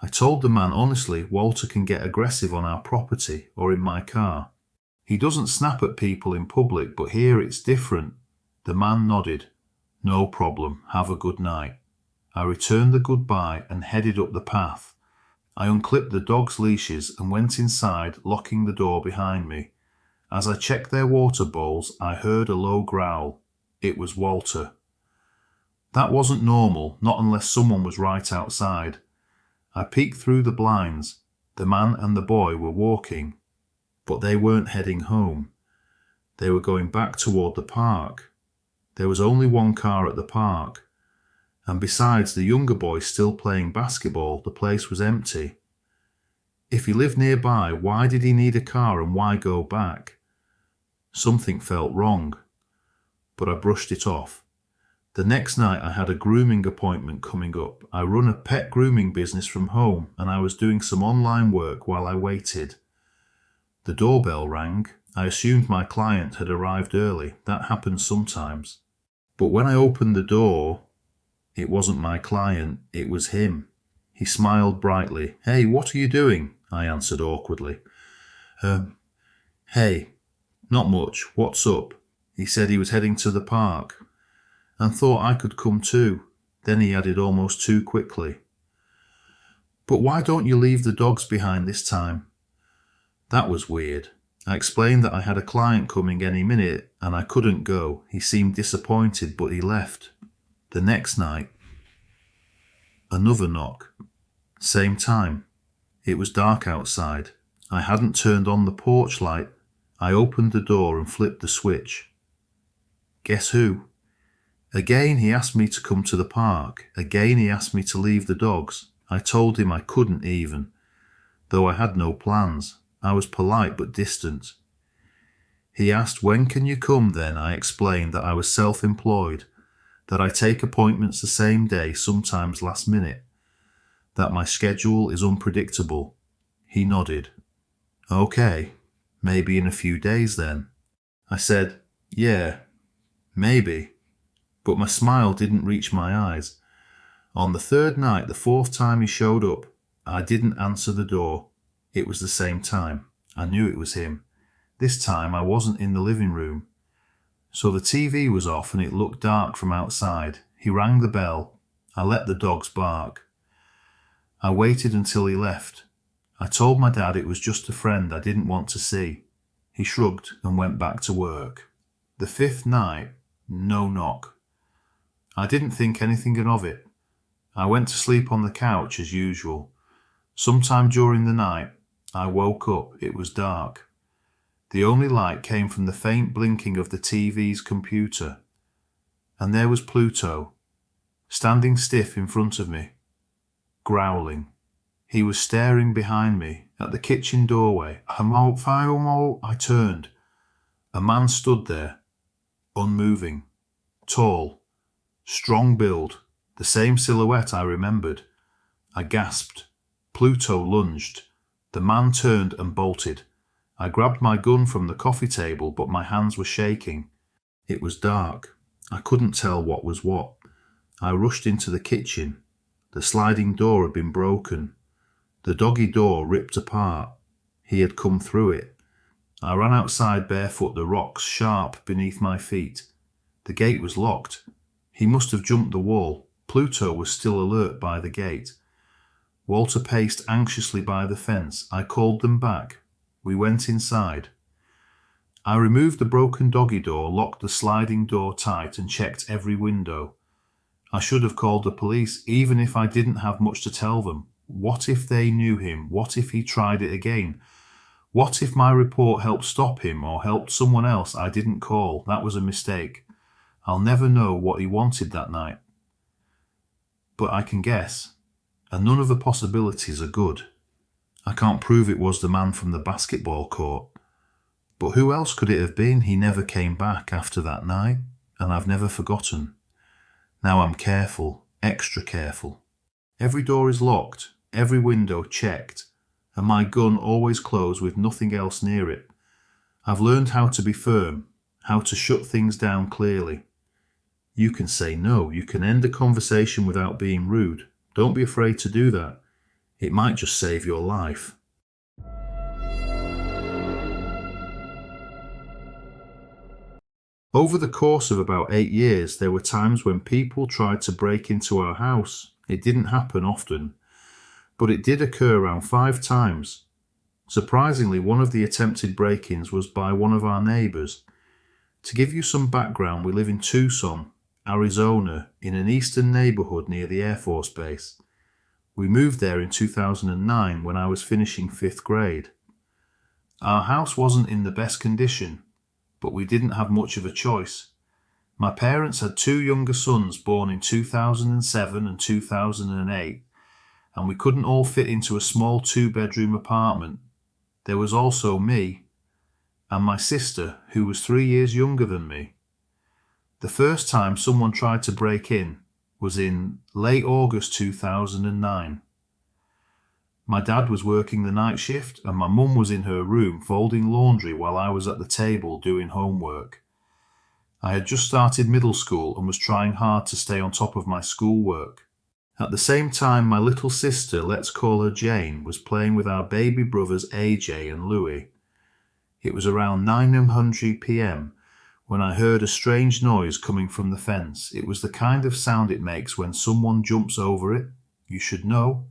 I told the man honestly, Walter can get aggressive on our property or in my car. He doesn't snap at people in public, but here it's different. The man nodded. "No problem, have a good night." I returned the goodbye and headed up the path. I unclipped the dogs' leashes and went inside, locking the door behind me. As I checked their water bowls, I heard a low growl. It was Walter. That wasn't normal, not unless someone was right outside. I peeked through the blinds. The man and the boy were walking, but they weren't heading home. They were going back toward the park. There was only one car at the park, and besides the younger boy still playing basketball, the place was empty. If he lived nearby, why did he need a car and why go back? Something felt wrong, but I brushed it off. The next night I had a grooming appointment coming up. I run a pet grooming business from home and I was doing some online work while I waited. The doorbell rang. I assumed my client had arrived early. That happens sometimes. But when I opened the door, it wasn't my client, it was him. He smiled brightly. "Hey, what are you doing?" I answered awkwardly. Hey, not much. What's up?" He said he was heading to the park. and thought I could come too. Then he added almost too quickly, "But why don't you leave the dogs behind this time?" That was weird. I explained that I had a client coming any minute and I couldn't go. He seemed disappointed, but he left. The next night, another knock. Same time. It was dark outside. I hadn't turned on the porch light. I opened the door and flipped the switch. Guess who? Again he asked me to come to the park. Again he asked me to leave the dogs. I told him I couldn't even, though I had no plans. I was polite but distant. He asked, "When can you come then?" I explained that I was self-employed, that I take appointments the same day, sometimes last minute, that my schedule is unpredictable. He nodded. "Okay, maybe in a few days then." I said, "Yeah, maybe," but my smile didn't reach my eyes. On the third night, the fourth time he showed up, I didn't answer the door. It was the same time. I knew it was him. This time I wasn't in the living room. So the TV was off and it looked dark from outside. He rang the bell. I let the dogs bark. I waited until he left. I told my dad it was just a friend I didn't want to see. He shrugged and went back to work. The fifth night, no knock. I didn't think anything of it. I went to sleep on the couch as usual. Sometime during the night, I woke up. It was dark. The only light came from the faint blinking of the TV's computer. And there was Pluto, standing stiff in front of me, growling. He was staring behind me at the kitchen doorway. I turned. A man stood there, unmoving, tall, strong build, the same silhouette I remembered. I gasped. Pluto lunged. The man turned and bolted. I grabbed my gun from the coffee table, but my hands were shaking. It was dark. I couldn't tell what was what. I rushed into the kitchen. The sliding door had been broken. The doggy door ripped apart. He had come through it. I ran outside barefoot, the rocks sharp beneath my feet. The gate was locked. He must have jumped the wall. Pluto was still alert by the gate. Walter paced anxiously by the fence. I called them back. We went inside. I removed the broken doggy door, locked the sliding door tight, and checked every window. I should have called the police, even if I didn't have much to tell them. What if they knew him? What if he tried it again? What if my report helped stop him or helped someone else I didn't call? That was a mistake. I'll never know what he wanted that night. But I can guess, and none of the possibilities are good. I can't prove it was the man from the basketball court. But who else could it have been? He never came back after that night, and I've never forgotten. Now I'm careful, extra careful. Every door is locked, every window checked, and my gun always closed with nothing else near it. I've learned how to be firm, how to shut things down clearly. You can say no, you can end a conversation without being rude. Don't be afraid to do that. It might just save your life. Over the course of about 8 years, there were times when people tried to break into our house. It didn't happen often, but it did occur around 5 times. Surprisingly, one of the attempted break-ins was by one of our neighbours. To give you some background, we live in Tucson, Arizona, in an eastern neighbourhood near the Air Force Base. We moved there in 2009 when I was finishing 5th grade. Our house wasn't in the best condition, but we didn't have much of a choice. My parents had 2 younger sons born in 2007 and 2008, and we couldn't all fit into a small 2-bedroom apartment. There was also me, and my sister, who was 3 years younger than me. The first time someone tried to break in was in late August 2009. My dad was working the night shift and my mum was in her room folding laundry while I was at the table doing homework. I had just started middle school and was trying hard to stay on top of my schoolwork. At the same time, my little sister, let's call her Jane, was playing with our baby brothers AJ and Louis. It was around 9:00 p.m. when I heard a strange noise coming from the fence. It was the kind of sound it makes when someone jumps over it. You should know.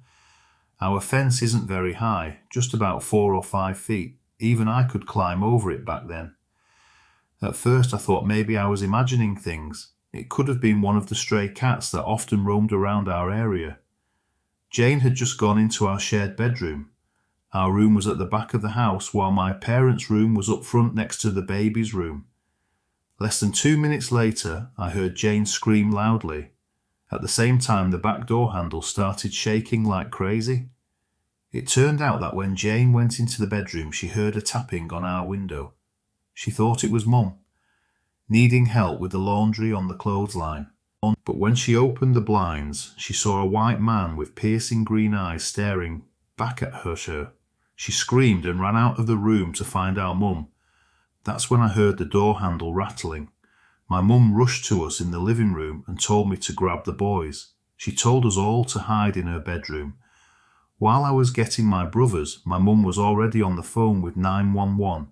Our fence isn't very high, just about 4 or 5 feet. Even I could climb over it back then. At first I thought maybe I was imagining things. It could have been one of the stray cats that often roamed around our area. Jane had just gone into our shared bedroom. Our room was at the back of the house, while my parents' room was up front next to the baby's room. Less than 2 minutes later, I heard Jane scream loudly. At the same time, the back door handle started shaking like crazy. It turned out that when Jane went into the bedroom, she heard a tapping on our window. She thought it was Mum, needing help with the laundry on the clothesline. But when she opened the blinds, she saw a white man with piercing green eyes staring back at her. She screamed and ran out of the room to find our mum. That's when I heard the door handle rattling. My mum rushed to us in the living room and told me to grab the boys. She told us all to hide in her bedroom. While I was getting my brothers, my mum was already on the phone with 911.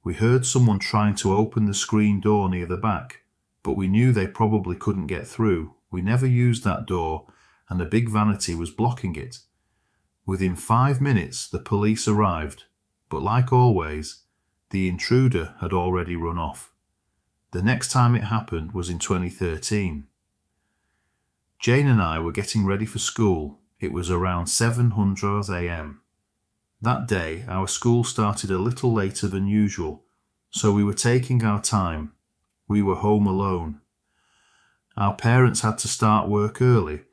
We heard someone trying to open the screen door near the back, but we knew they probably couldn't get through. We never used that door, and a big vanity was blocking it. Within 5 minutes, the police arrived, but like always, the intruder had already run off. The next time it happened was in 2013. Jane and I were getting ready for school. It was around 7:00 a.m. That day, our school started a little later than usual, so we were taking our time. We were home alone. Our parents had to start work early,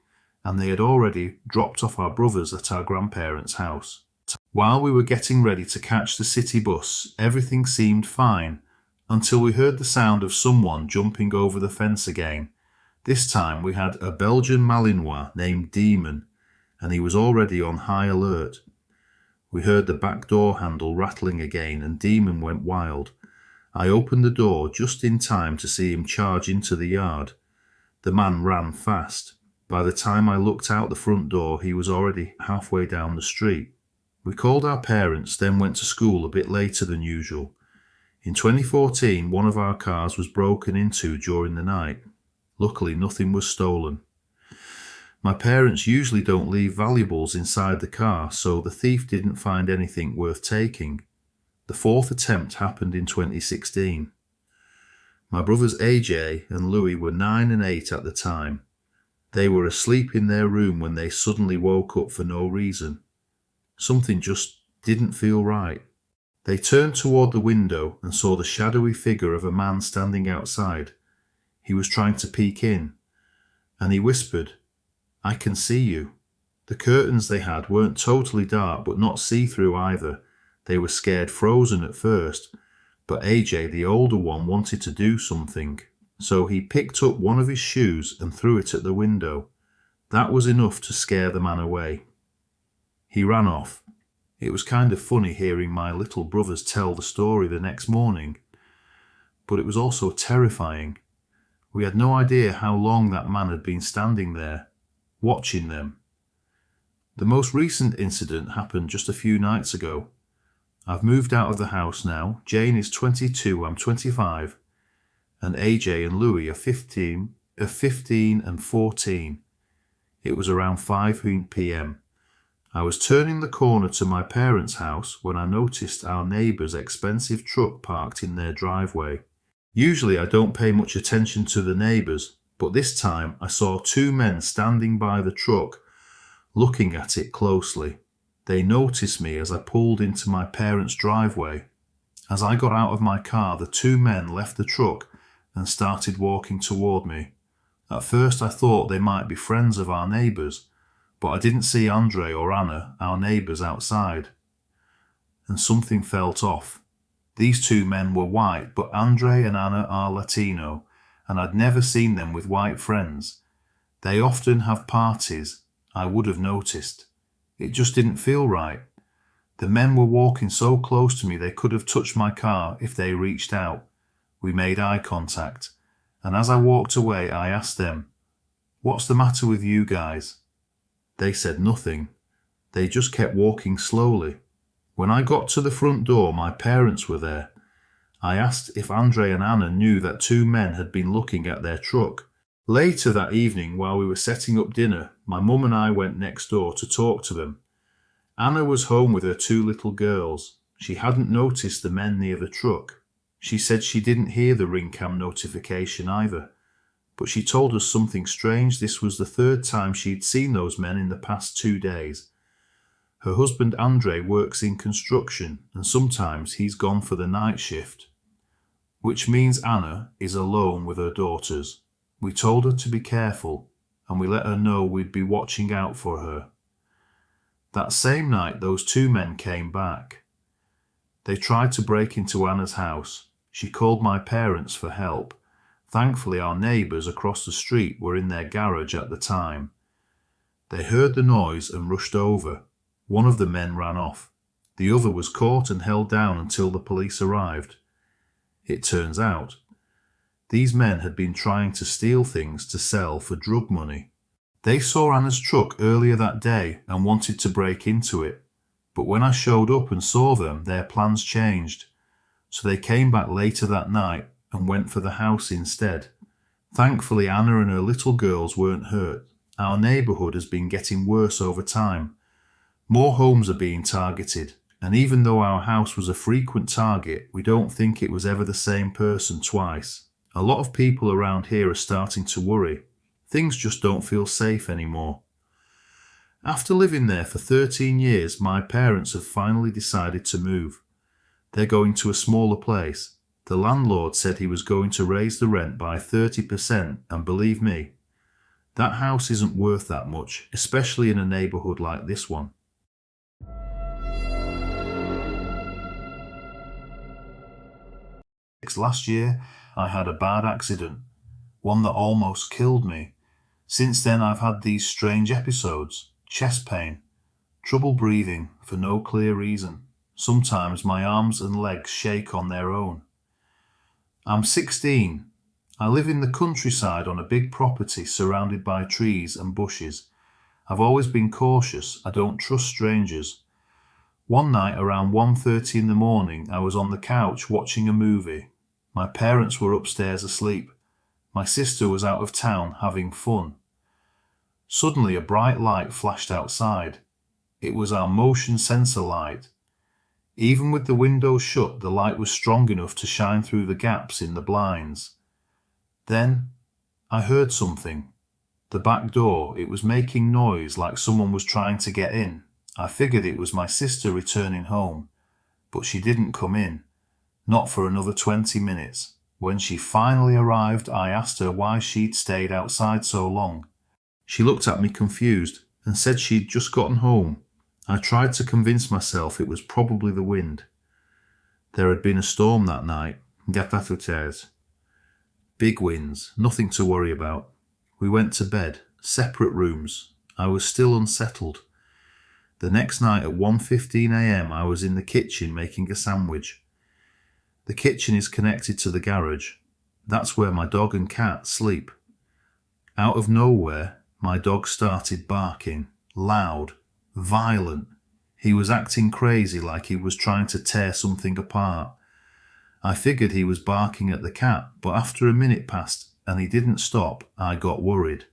and they had already dropped off our brothers at our grandparents' house. While we were getting ready to catch the city bus, everything seemed fine, until we heard the sound of someone jumping over the fence again. This time we had a Belgian Malinois named Demon, and he was already on high alert. We heard the back door handle rattling again, and Demon went wild. I opened the door just in time to see him charge into the yard. The man ran fast. By the time I looked out the front door, he was already halfway down the street. We called our parents, then went to school a bit later than usual. In 2014, one of our cars was broken into during the night. Luckily, nothing was stolen. My parents usually don't leave valuables inside the car, so the thief didn't find anything worth taking. The fourth attempt happened in 2016. My brothers AJ and Louis were 9 and 8 at the time. They were asleep in their room when they suddenly woke up for no reason. Something just didn't feel right. They turned toward the window and saw the shadowy figure of a man standing outside. He was trying to peek in, and he whispered, "I can see you." The curtains they had weren't totally dark, but not see-through either. They were scared frozen at first, but AJ, the older one, wanted to do something. So he picked up one of his shoes and threw it at the window. That was enough to scare the man away. He ran off. It was kind of funny hearing my little brothers tell the story the next morning, but it was also terrifying. We had no idea how long that man had been standing there, watching them. The most recent incident happened just a few nights ago. I've moved out of the house now. Jane is 22, I'm 25, and AJ and Louis are 15 and 14. It was around 5 p.m. I was turning the corner to my parents' house when I noticed our neighbour's expensive truck parked in their driveway. Usually I don't pay much attention to the neighbours, but this time I saw 2 men standing by the truck, looking at it closely. They noticed me as I pulled into my parents' driveway. As I got out of my car, the 2 men left the truck and started walking toward me. At first I thought they might be friends of our neighbours, but I didn't see Andre or Anna, our neighbours, outside. And something felt off. These 2 men were white, but Andre and Anna are Latino, and I'd never seen them with white friends. They often have parties. I would have noticed. It just didn't feel right. The men were walking so close to me they could have touched my car if they reached out. We made eye contact, and as I walked away I asked them, "What's the matter with you guys?" They said nothing. They just kept walking slowly. When I got to the front door, my parents were there. I asked if Andre and Anna knew that two men had been looking at their truck. Later that evening, while we were setting up dinner, my mum and I went next door to talk to them. Anna was home with her two little girls. She hadn't noticed the men near the truck. She said she didn't hear the ring cam notification either, but she told us something strange. This was the third time she'd seen those men in the past 2 days. Her husband Andre works in construction, and sometimes he's gone for the night shift, which means Anna is alone with her daughters. We told her to be careful, and we let her know we'd be watching out for her. That same night, those two men came back. They tried to break into Anna's house. She called my parents for help. Thankfully, our neighbours across the street were in their garage at the time. They heard the noise and rushed over. One of the men ran off. The other was caught and held down until the police arrived. It turns out, these men had been trying to steal things to sell for drug money. They saw Anna's truck earlier that day and wanted to break into it, but when I showed up and saw them, their plans changed. So they came back later that night and went for the house instead. Thankfully, Anna and her little girls weren't hurt. Our neighbourhood has been getting worse over time. More homes are being targeted, and even though our house was a frequent target, we don't think it was ever the same person twice. A lot of people around here are starting to worry. Things just don't feel safe anymore. After living there for 13 years, my parents have finally decided to move. They're going to a smaller place. The landlord said he was going to raise the rent by 30%, and believe me, that house isn't worth that much, especially in a neighbourhood like this one. Last year, I had a bad accident, one that almost killed me. Since then, I've had these strange episodes: chest pain, trouble breathing for no clear reason. Sometimes my arms and legs shake on their own. I'm 16. I live in the countryside on a big property surrounded by trees and bushes. I've always been cautious. I don't trust strangers. One night around 1:30 in the morning, I was on the couch watching a movie. My parents were upstairs asleep. My sister was out of town having fun. Suddenly a bright light flashed outside. It was our motion sensor light. Even with the windows shut, the light was strong enough to shine through the gaps in the blinds. Then I heard something. The back door, it was making noise like someone was trying to get in. I figured it was my sister returning home, but she didn't come in. Not for another 20 minutes. When she finally arrived, I asked her why she'd stayed outside so long. She looked at me confused and said she'd just gotten home. I tried to convince myself it was probably the wind. There had been a storm that night. Big winds, nothing to worry about. We went to bed, separate rooms. I was still unsettled. The next night at 1:15 a.m. I was in the kitchen making a sandwich. The kitchen is connected to the garage. That's where my dog and cat sleep. Out of nowhere, my dog started barking, loud, violent. He was acting crazy, like he was trying to tear something apart. I figured he was barking at the cat, but after a minute passed and he didn't stop, I got worried.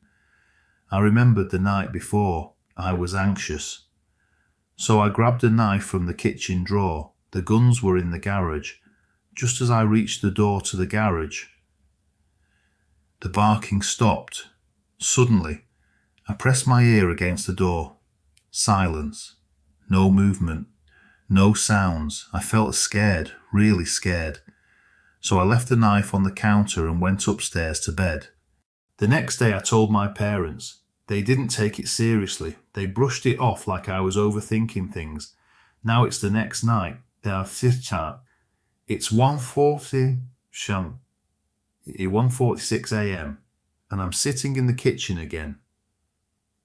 I remembered the night before. I was anxious. So I grabbed a knife from the kitchen drawer. The guns were in the garage. Just as I reached the door to the garage, the barking stopped. Suddenly, I pressed my ear against the door. Silence. No movement. No sounds. I felt scared, really scared. So I left the knife on the counter and went upstairs to bed. The next day I told my parents. They didn't take it seriously. They brushed it off like I was overthinking things. Now it's the next night. It's 1:46 a.m. and I'm sitting in the kitchen again,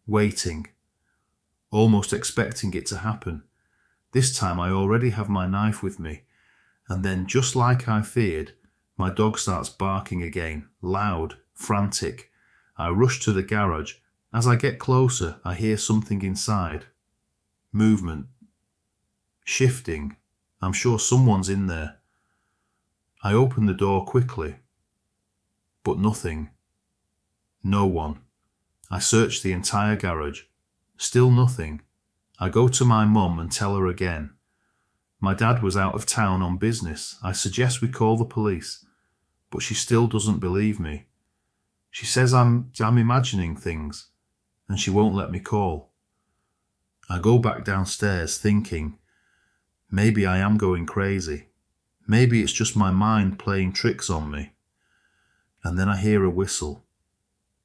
waiting, almost expecting it to happen. This time I already have my knife with me, and then just like I feared, my dog starts barking again, loud, frantic. I rush to the garage. As I get closer, I hear something inside. Movement. Shifting. I'm sure someone's in there. I opened the door quickly, but nothing. No one. I searched the entire garage. Still nothing. I go to my mum and tell her again. My dad was out of town on business. I suggest we call the police, but she still doesn't believe me. She says I'm imagining things, and she won't let me call. I go back downstairs thinking, maybe I am going crazy. Maybe it's just my mind playing tricks on me. And then I hear a whistle,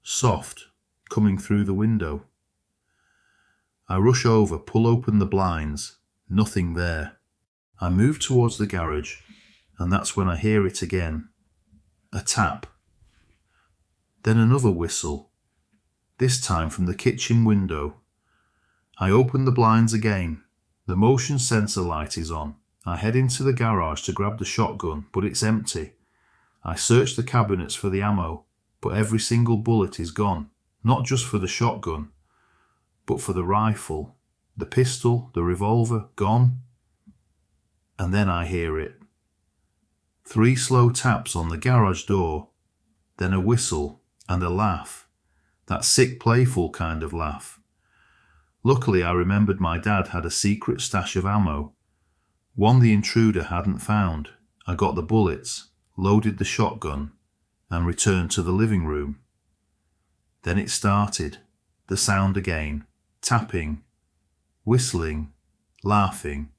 soft, coming through the window. I rush over, pull open the blinds, nothing there. I move towards the garage, and that's when I hear it again. A tap. Then another whistle, this time from the kitchen window. I open the blinds again. The motion sensor light is on. I head into the garage to grab the shotgun, but it's empty. I search the cabinets for the ammo, but every single bullet is gone. Not just for the shotgun, but for the rifle, the pistol, the revolver, gone. And then I hear it. 3 slow taps on the garage door, then a whistle and a laugh. That sick, playful kind of laugh. Luckily, I remembered my dad had a secret stash of ammo, one the intruder hadn't found. I got the bullets, loaded the shotgun, and returned to the living room. Then it started, the sound again, tapping, whistling, laughing.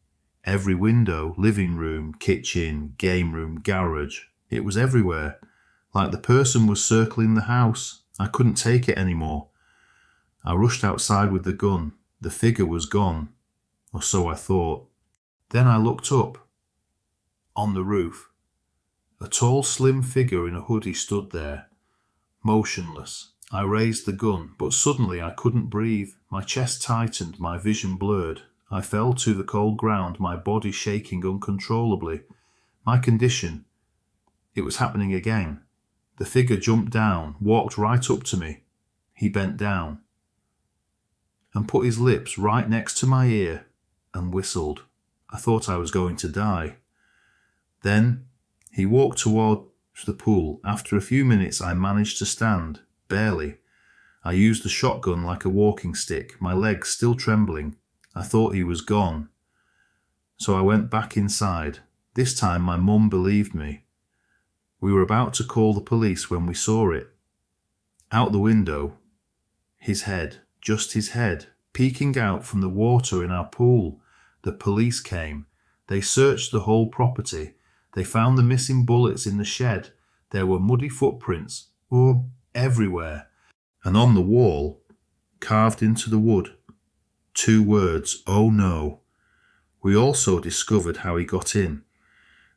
Every window, living room, kitchen, game room, garage. It was everywhere, like the person was circling the house. I couldn't take it anymore. I rushed outside with the gun. The figure was gone, or so I thought. Then I looked up. On the roof, a tall, slim figure in a hoodie stood there, motionless. I raised the gun, but suddenly I couldn't breathe. My chest tightened, my vision blurred. I fell to the cold ground, my body shaking uncontrollably. My condition, it was happening again. The figure jumped down, walked right up to me. He bent down and put his lips right next to my ear and whistled. I thought I was going to die. Then he walked towards the pool. After a few minutes I managed to stand, barely. I used the shotgun like a walking stick, my legs still trembling. I thought he was gone. So I went back inside. This time my mum believed me. We were about to call the police when we saw it. Out the window, his head, just his head, peeking out from the water in our pool. The police came. They searched the whole property. They found the missing bullets in the shed. There were muddy footprints, everywhere. And on the wall, carved into the wood, 2 words, "Oh no." We also discovered how he got in.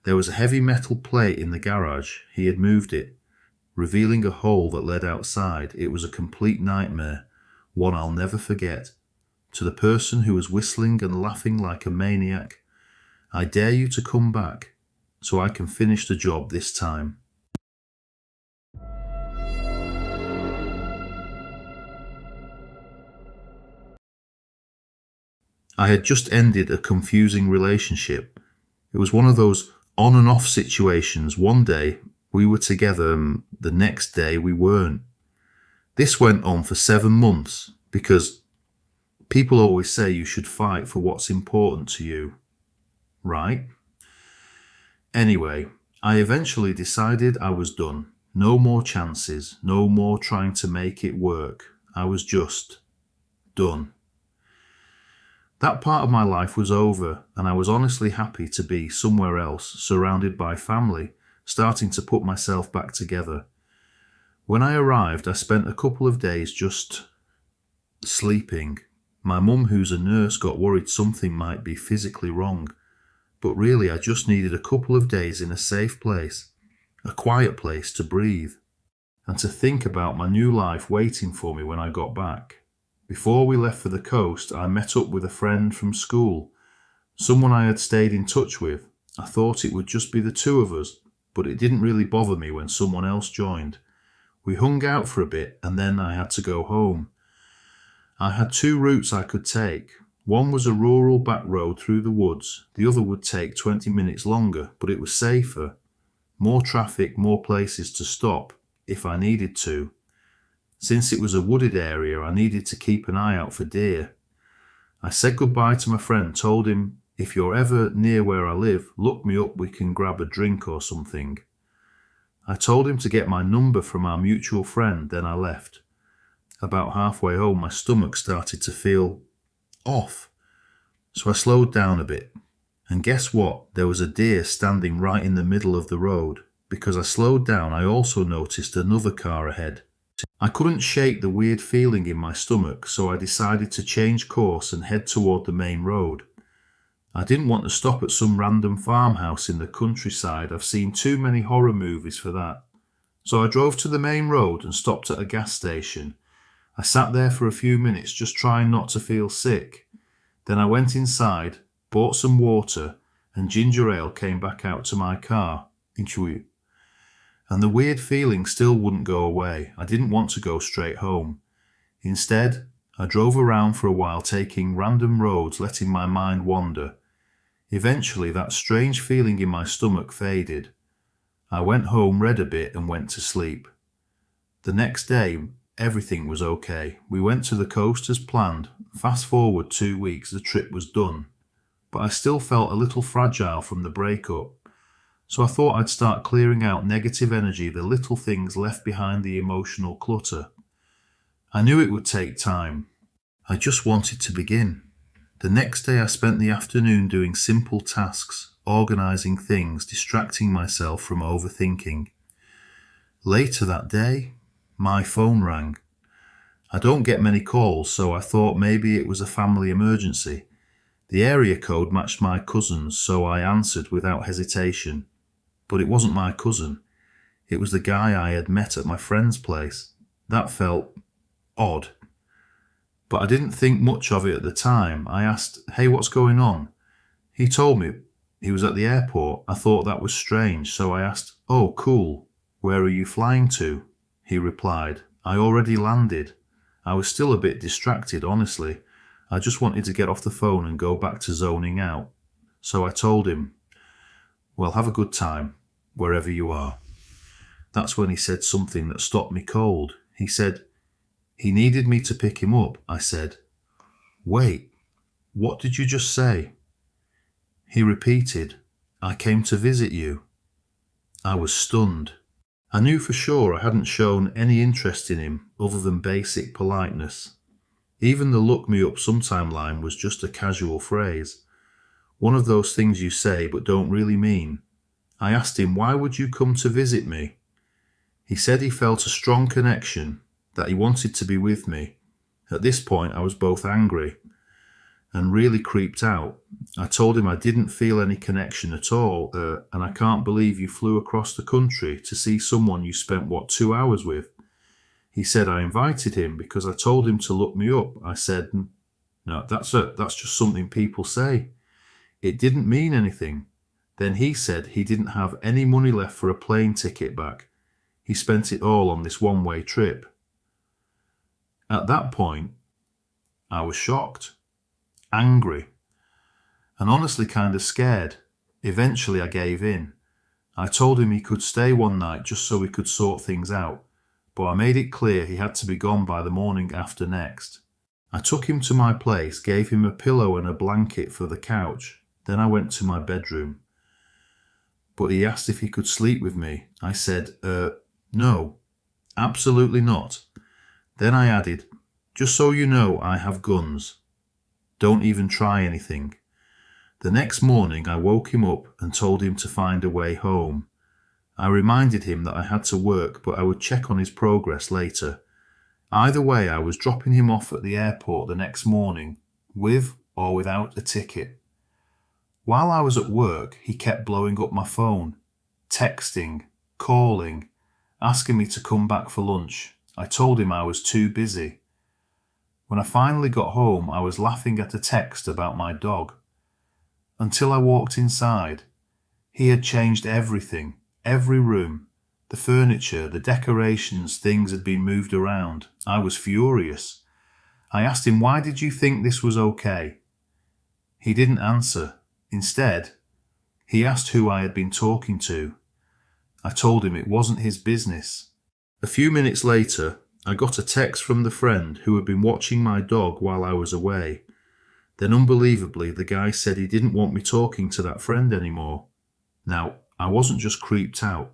There was a heavy metal plate in the garage. He had moved it, revealing a hole that led outside. It was a complete nightmare, one I'll never forget. To the person who was whistling and laughing like a maniac, I dare you to come back so I can finish the job this time. I had just ended a confusing relationship. It was one of those on and off situations. One day we were together and the next day we weren't. This went on for 7 months because people always say you should fight for what's important to you, right? Anyway, I eventually decided I was done. No more chances, no more trying to make it work. I was just done. That part of my life was over, and I was honestly happy to be somewhere else, surrounded by family, starting to put myself back together. When I arrived, I spent a couple of days just sleeping. My mum, who's a nurse, got worried something might be physically wrong, but really I just needed a couple of days in a safe place, a quiet place to breathe, and to think about my new life waiting for me when I got back. Before we left for the coast, I met up with a friend from school, someone I had stayed in touch with. I thought it would just be the 2 of us, but it didn't really bother me when someone else joined. We hung out for a bit and then I had to go home. I had 2 routes I could take. One was a rural back road through the woods. The other would take 20 minutes longer, but it was safer. more traffic, more places to stop if I needed to. Since it was a wooded area, I needed to keep an eye out for deer. I said goodbye to my friend, told him, if you're ever near where I live, look me up, we can grab a drink or something. I told him to get my number from our mutual friend, then I left. About halfway home, my stomach started to feel off, so I slowed down a bit. And guess what? There was a deer standing right in the middle of the road. Because I slowed down, I also noticed another car ahead. I couldn't shake the weird feeling in my stomach, so I decided to change course and head toward the main road. I didn't want to stop at some random farmhouse in the countryside. I've seen too many horror movies for that. So I drove to the main road and stopped at a gas station. I sat there for a few minutes just trying not to feel sick. Then I went inside, bought some water, and ginger ale, came back out to my car. And the weird feeling still wouldn't go away. I didn't want to go straight home. Instead, I drove around for a while, taking random roads, letting my mind wander. Eventually, that strange feeling in my stomach faded. I went home, read a bit, and went to sleep. The next day, everything was okay. We went to the coast as planned. Fast forward 2 weeks, the trip was done. But I still felt a little fragile from the breakup. So I thought I'd start clearing out negative energy, the little things left behind, the emotional clutter. I knew it would take time. I just wanted to begin. The next day I spent the afternoon doing simple tasks, organising things, distracting myself from overthinking. Later that day, my phone rang. I don't get many calls, so I thought maybe it was a family emergency. The area code matched my cousin's, so I answered without hesitation. But it wasn't my cousin. It was the guy I had met at my friend's place. That felt odd. But I didn't think much of it at the time. I asked, "Hey, what's going on?" He told me he was at the airport. I thought that was strange, so I asked, "Oh, cool. Where are you flying to?" He replied, "I already landed." I was still a bit distracted, honestly. I just wanted to get off the phone and go back to zoning out. So I told him, "Well, have a good time, wherever you are." That's when he said something that stopped me cold. He said he needed me to pick him up. I said, "Wait, what did you just say?" He repeated, "I came to visit you." I was stunned. I knew for sure I hadn't shown any interest in him other than basic politeness. Even the "look me up sometime" line was just a casual phrase. One of those things you say but don't really mean. I asked him, "Why would you come to visit me?" He said he felt a strong connection, that he wanted to be with me. At this point, I was both angry and really creeped out. I told him I didn't feel any connection at all, and I can't believe you flew across the country to see someone you spent, 2 hours with? He said I invited him because I told him to look me up. I said, "No, that's just something people say. It didn't mean anything." Then he said he didn't have any money left for a plane ticket back. He spent it all on this one-way trip. At that point, I was shocked, angry, and honestly kind of scared. Eventually I gave in. I told him he could stay one night just so we could sort things out, but I made it clear he had to be gone by the morning after next. I took him to my place, gave him a pillow and a blanket for the couch. Then I went to my bedroom. But he asked if he could sleep with me. I said, no, absolutely not. Then I added, "Just so you know, I have guns. Don't even try anything." The next morning I woke him up and told him to find a way home. I reminded him that I had to work, but I would check on his progress later. Either way, I was dropping him off at the airport the next morning, with or without a ticket. While I was at work, he kept blowing up my phone, texting, calling, asking me to come back for lunch. I told him I was too busy. When I finally got home, I was laughing at a text about my dog. Until I walked inside. He had changed everything, every room, the furniture, the decorations, things had been moved around. I was furious. I asked him, "Why did you think this was okay?" He didn't answer. Instead, he asked who I had been talking to. I told him it wasn't his business. A few minutes later, I got a text from the friend who had been watching my dog while I was away. Then unbelievably, the guy said he didn't want me talking to that friend anymore. Now, I wasn't just creeped out.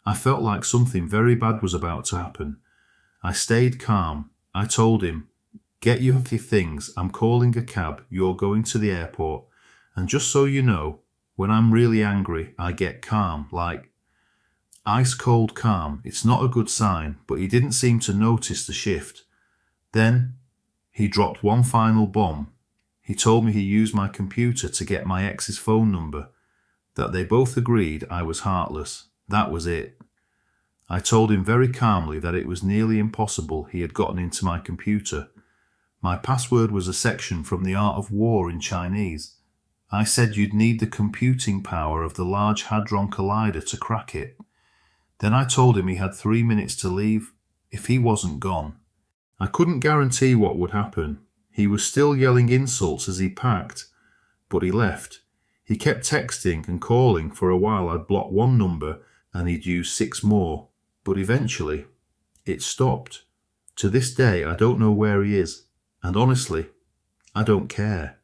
I felt like something very bad was about to happen. I stayed calm. I told him, "Get your things, I'm calling a cab, you're going to the airport. And just so you know, when I'm really angry, I get calm, like ice cold calm. It's not a good sign," but he didn't seem to notice the shift. Then he dropped one final bomb. He told me he used my computer to get my ex's phone number, that they both agreed I was heartless. That was it. I told him very calmly that it was nearly impossible he had gotten into my computer. My password was a section from The Art of War in Chinese. I said you'd need the computing power of the Large Hadron Collider to crack it. Then I told him he had 3 minutes to leave, if he wasn't gone. I couldn't guarantee what would happen. He was still yelling insults as he packed, but he left. He kept texting and calling. For a while I'd blocked one number and he'd use 6 more, but eventually it stopped. To this day I don't know where he is, and honestly, I don't care.